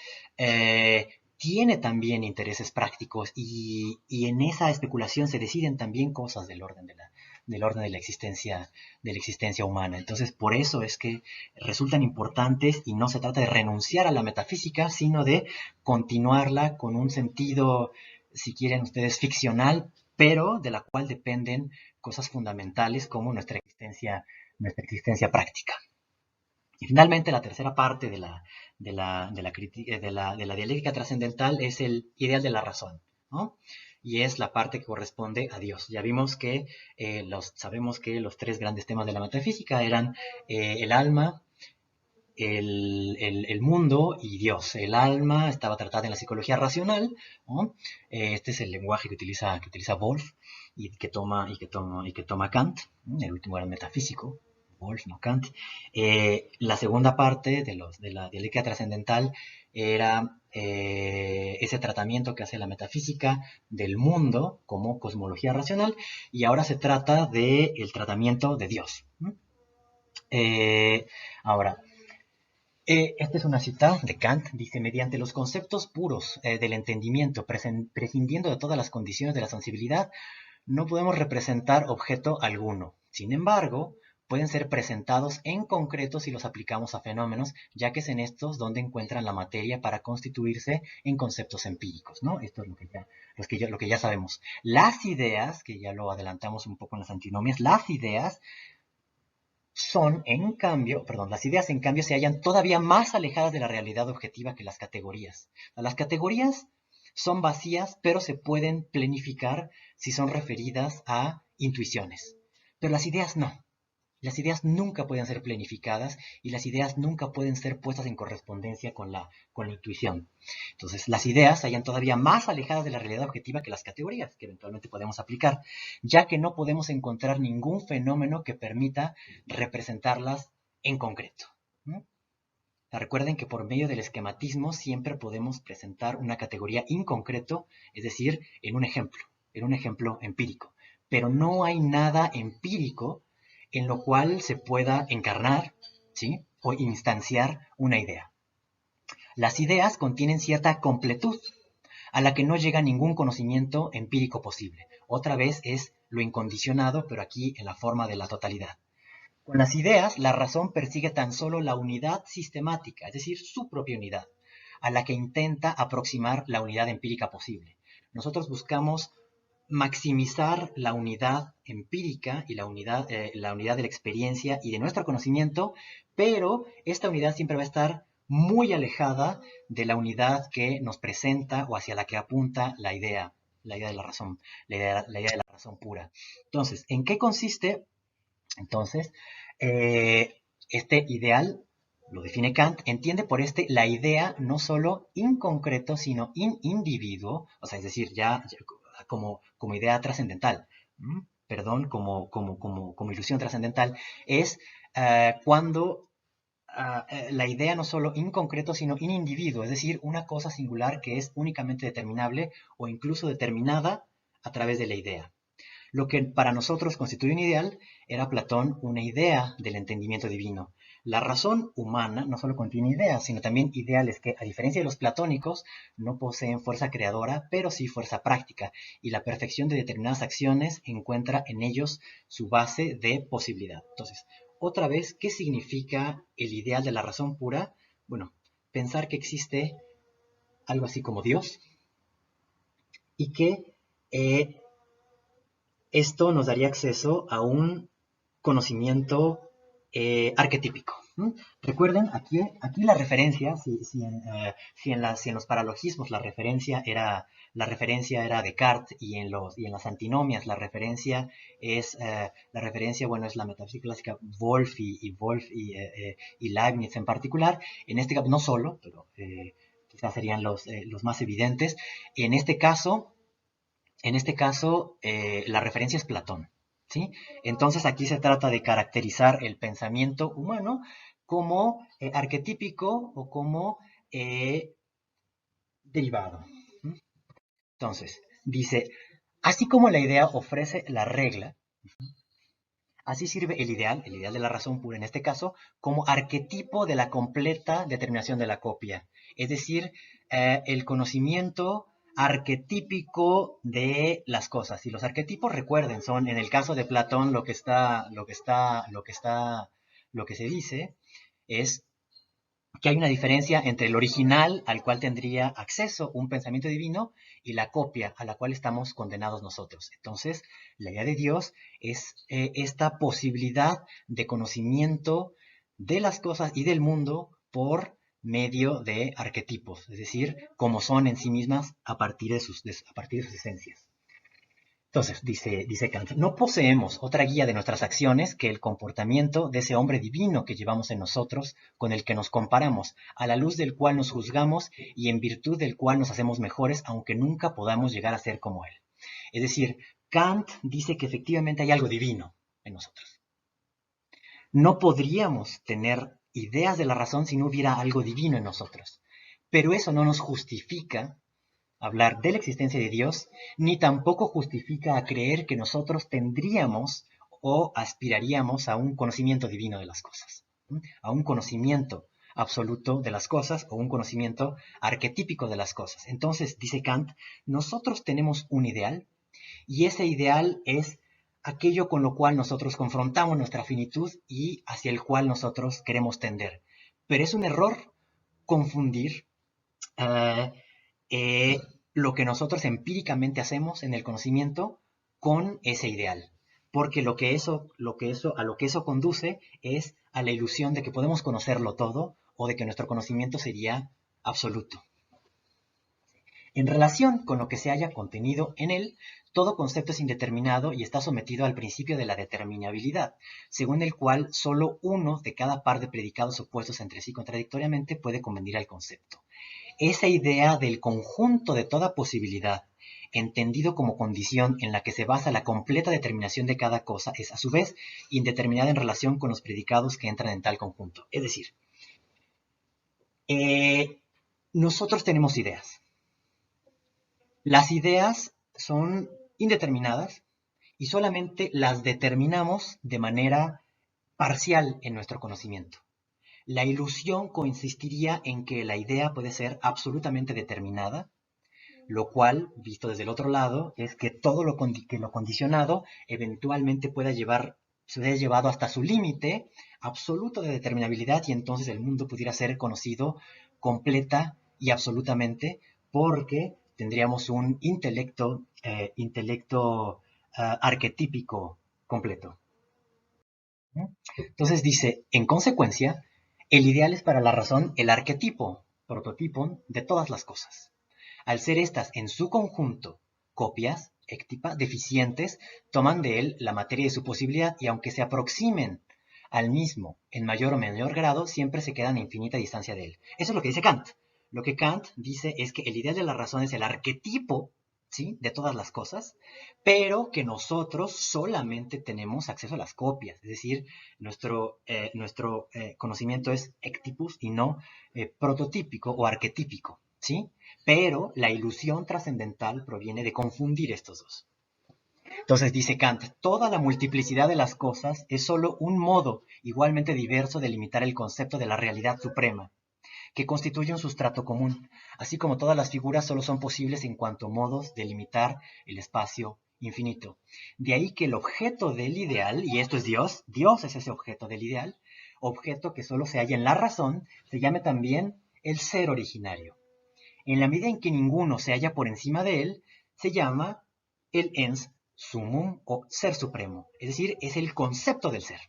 tiene también intereses prácticos y en esa especulación se deciden también cosas del orden de la existencia humana. Entonces, por eso es que resultan importantes y no se trata de renunciar a la metafísica, sino de continuarla con un sentido, si quieren ustedes, ficcional, pero de la cual dependen cosas fundamentales como nuestra existencia práctica. Y finalmente, la tercera parte de la dialéctica trascendental es el ideal de la razón, ¿no? Y es la parte que corresponde a Dios. Ya vimos que sabemos que los tres grandes temas de la metafísica eran el alma, el mundo y Dios. El alma estaba tratada en la psicología racional, ¿no? Este es el lenguaje que utiliza Wolff y que toma Kant, ¿no? El último gran metafísico, Wolff, no Kant. La segunda parte de la dialéctica trascendental era ese tratamiento que hace la metafísica del mundo como cosmología racional, y ahora se trata del tratamiento de Dios. Ahora, esta es una cita de Kant, dice, mediante los conceptos puros del entendimiento, prescindiendo de todas las condiciones de la sensibilidad, no podemos representar objeto alguno. Sin embargo, pueden ser presentados en concreto si los aplicamos a fenómenos, ya que es en estos donde encuentran la materia para constituirse en conceptos empíricos, ¿no? Esto es lo que ya sabemos. Las ideas, que ya lo adelantamos un poco en las antinomias, las ideas las ideas en cambio se hallan todavía más alejadas de la realidad objetiva que las categorías. Las categorías son vacías, pero se pueden planificar si son referidas a intuiciones. Pero las ideas no. Las ideas nunca pueden ser planificadas y las ideas nunca pueden ser puestas en correspondencia con la intuición. Entonces, las ideas se hallan todavía más alejadas de la realidad objetiva que las categorías que eventualmente podemos aplicar, ya que no podemos encontrar ningún fenómeno que permita representarlas en concreto. ¿No? Recuerden que por medio del esquematismo siempre podemos presentar una categoría inconcreto, es decir, en un ejemplo empírico. Pero no hay nada empírico en lo cual se pueda encarnar, ¿sí?, o instanciar una idea. Las ideas contienen cierta completud a la que no llega ningún conocimiento empírico posible. Otra vez es lo incondicionado, pero aquí en la forma de la totalidad. Con las ideas, la razón persigue tan solo la unidad sistemática, es decir, su propia unidad, a la que intenta aproximar la unidad empírica posible. Nosotros buscamos maximizar la unidad empírica y la unidad de la experiencia y de nuestro conocimiento, pero esta unidad siempre va a estar muy alejada de la unidad que nos presenta o hacia la que apunta la idea de la razón, la idea de la razón pura. Entonces, ¿en qué consiste? Entonces, este ideal, lo define Kant, entiende por la idea no solo inconcreto, sino individuo, o sea, es decir, ya como idea trascendental, perdón, como ilusión trascendental, es cuando la idea no solo inconcreto, sino individuo, es decir, una cosa singular que es únicamente determinable o incluso determinada a través de la idea. Lo que para nosotros constituye un ideal era Platón una idea del entendimiento divino. La razón humana no solo contiene ideas, sino también ideales que, a diferencia de los platónicos, no poseen fuerza creadora, pero sí fuerza práctica, y la perfección de determinadas acciones encuentra en ellos su base de posibilidad. Entonces, otra vez, ¿qué significa el ideal de la razón pura? Bueno, pensar que existe algo así como Dios y que esto nos daría acceso a un conocimiento arquetípico. Recuerden, aquí la referencia, si en los paralogismos la referencia era Descartes y en las antinomias la referencia, bueno, es la metafísica clásica Wolff y Leibniz en particular. En este caso, no solo, pero quizás serían los más evidentes. En este caso, la referencia es Platón, ¿sí? Entonces aquí se trata de caracterizar el pensamiento humano como arquetípico o como derivado. Entonces, dice, así como la idea ofrece la regla, así sirve el ideal de la razón pura en este caso, como arquetipo de la completa determinación de la copia. Es decir, el conocimiento arquetípico de las cosas. Y los arquetipos, recuerden, son en el caso de Platón lo que se dice es que hay una diferencia entre el original al cual tendría acceso un pensamiento divino y la copia a la cual estamos condenados nosotros. Entonces, la idea de Dios es esta posibilidad de conocimiento de las cosas y del mundo por medio de arquetipos, es decir, como son en sí mismas a partir de sus esencias. Entonces, dice Kant, no poseemos otra guía de nuestras acciones que el comportamiento de ese hombre divino que llevamos en nosotros, con el que nos comparamos, a la luz del cual nos juzgamos y en virtud del cual nos hacemos mejores, aunque nunca podamos llegar a ser como él. Es decir, Kant dice que efectivamente hay algo divino en nosotros. No podríamos tener ideas de la razón si no hubiera algo divino en nosotros. Pero eso no nos justifica hablar de la existencia de Dios, ni tampoco justifica a creer que nosotros tendríamos o aspiraríamos a un conocimiento divino de las cosas, a un conocimiento absoluto de las cosas o un conocimiento arquetípico de las cosas. Entonces, dice Kant, nosotros tenemos un ideal y ese ideal es aquello con lo cual nosotros confrontamos nuestra finitud y hacia el cual nosotros queremos tender. Pero es un error confundir uh, lo que nosotros empíricamente hacemos en el conocimiento con ese ideal. Porque a lo que eso conduce es a la ilusión de que podemos conocerlo todo o de que nuestro conocimiento sería absoluto. En relación con lo que se haya contenido en él, todo concepto es indeterminado y está sometido al principio de la determinabilidad, según el cual solo uno de cada par de predicados opuestos entre sí contradictoriamente puede convenir al concepto. Esa idea del conjunto de toda posibilidad, entendido como condición en la que se basa la completa determinación de cada cosa, es a su vez indeterminada en relación con los predicados que entran en tal conjunto. Es decir, nosotros tenemos ideas. Las ideas son indeterminadas y solamente las determinamos de manera parcial en nuestro conocimiento. La ilusión consistiría en que la idea puede ser absolutamente determinada, lo cual, visto desde el otro lado, es que todo lo condicionado eventualmente pueda ser llevado hasta su límite absoluto de determinabilidad y entonces el mundo pudiera ser conocido completa y absolutamente porque tendríamos un intelecto arquetípico completo. Entonces dice, en consecuencia, el ideal es para la razón el arquetipo, prototipon, de todas las cosas. Al ser estas en su conjunto copias, ectipa, deficientes, toman de él la materia de su posibilidad y aunque se aproximen al mismo en mayor o menor grado, siempre se quedan a infinita distancia de él. Eso es lo que dice Kant. Lo que Kant dice es que el ideal de la razón es el arquetipo, ¿sí?, de todas las cosas, pero que nosotros solamente tenemos acceso a las copias, es decir, nuestro conocimiento es ectipus y no prototípico o arquetípico, ¿sí? Pero la ilusión trascendental proviene de confundir estos dos. Entonces dice Kant, toda la multiplicidad de las cosas es solo un modo igualmente diverso de limitar el concepto de la realidad suprema, que constituye un sustrato común, así como todas las figuras solo son posibles en cuanto modos de limitar el espacio infinito. De ahí que el objeto del ideal, y esto es Dios, Dios es ese objeto del ideal, objeto que solo se halla en la razón, se llame también el ser originario. En la medida en que ninguno se halla por encima de él, se llama el ens summum o ser supremo, es decir, es el concepto del ser,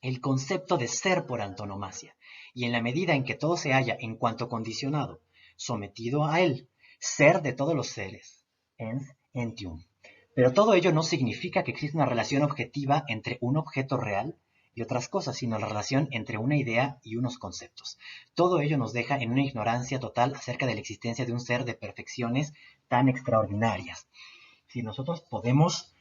el concepto de ser por antonomasia. Y en la medida en que todo se halla en cuanto condicionado, sometido a él, ser de todos los seres, ens entium. Pero todo ello no significa que exista una relación objetiva entre un objeto real y otras cosas, sino la relación entre una idea y unos conceptos. Todo ello nos deja en una ignorancia total acerca de la existencia de un ser de perfecciones tan extraordinarias. Si nosotros podemos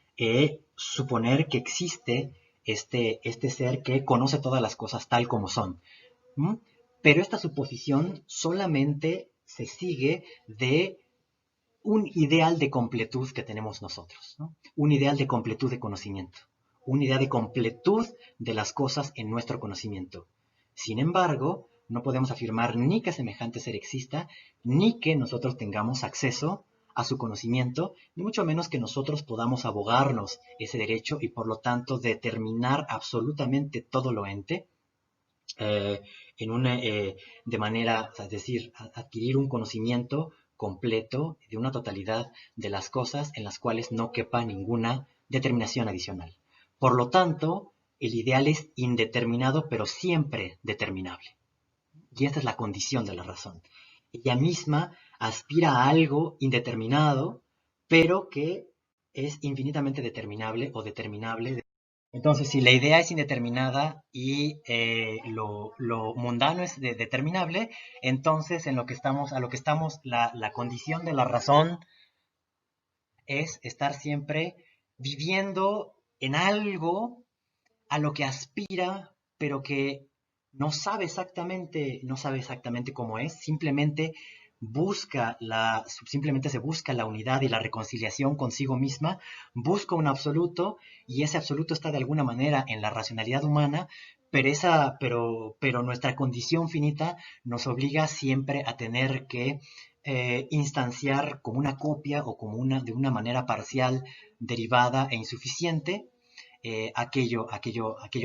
suponer que existe este ser que conoce todas las cosas tal como son, ¿m? Pero esta suposición solamente se sigue de un ideal de completud que tenemos nosotros, ¿no? Un ideal de completud de conocimiento, una idea de completud de las cosas en nuestro conocimiento. Sin embargo, no podemos afirmar ni que semejante ser exista, ni que nosotros tengamos acceso a su conocimiento, ni mucho menos que nosotros podamos abogarnos ese derecho y por lo tanto determinar absolutamente todo lo ente en una, de manera, es decir, adquirir un conocimiento completo de una totalidad de las cosas en las cuales no quepa ninguna determinación adicional. Por lo tanto, el ideal es indeterminado, pero siempre determinable. Y esta es la condición de la razón. Ella misma aspira a algo indeterminado, pero que es infinitamente determinable o determinable. Entonces, si la idea es indeterminada y lo mundano es determinable, entonces a lo que estamos, la condición de la razón es estar siempre viviendo en algo a lo que aspira, pero que no sabe exactamente cómo es, simplemente se busca la unidad y la reconciliación consigo misma, busca un absoluto y ese absoluto está de alguna manera en la racionalidad humana, pero nuestra condición finita nos obliga siempre a tener que instanciar como una copia o de una manera parcial, derivada e insuficiente, aquello a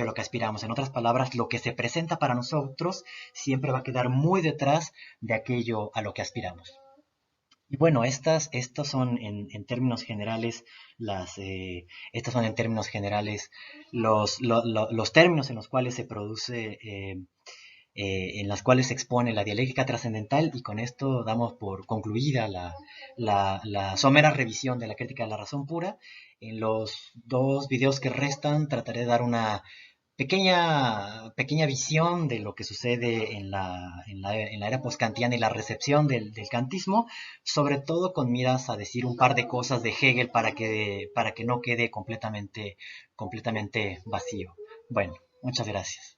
lo que aspiramos. En otras palabras, lo que se presenta para nosotros siempre va a quedar muy detrás de aquello a lo que aspiramos. Y bueno, estas son en términos generales estas son en términos generales los términos en los cuales se produce en las cuales se expone la dialéctica trascendental, y con esto damos por concluida la somera revisión de la crítica de la razón pura. En los dos videos que restan trataré de dar una pequeña visión de lo que sucede en la era postkantiana y la recepción del kantismo, sobre todo con miras a decir un par de cosas de Hegel para que no quede completamente vacío. Bueno, muchas gracias.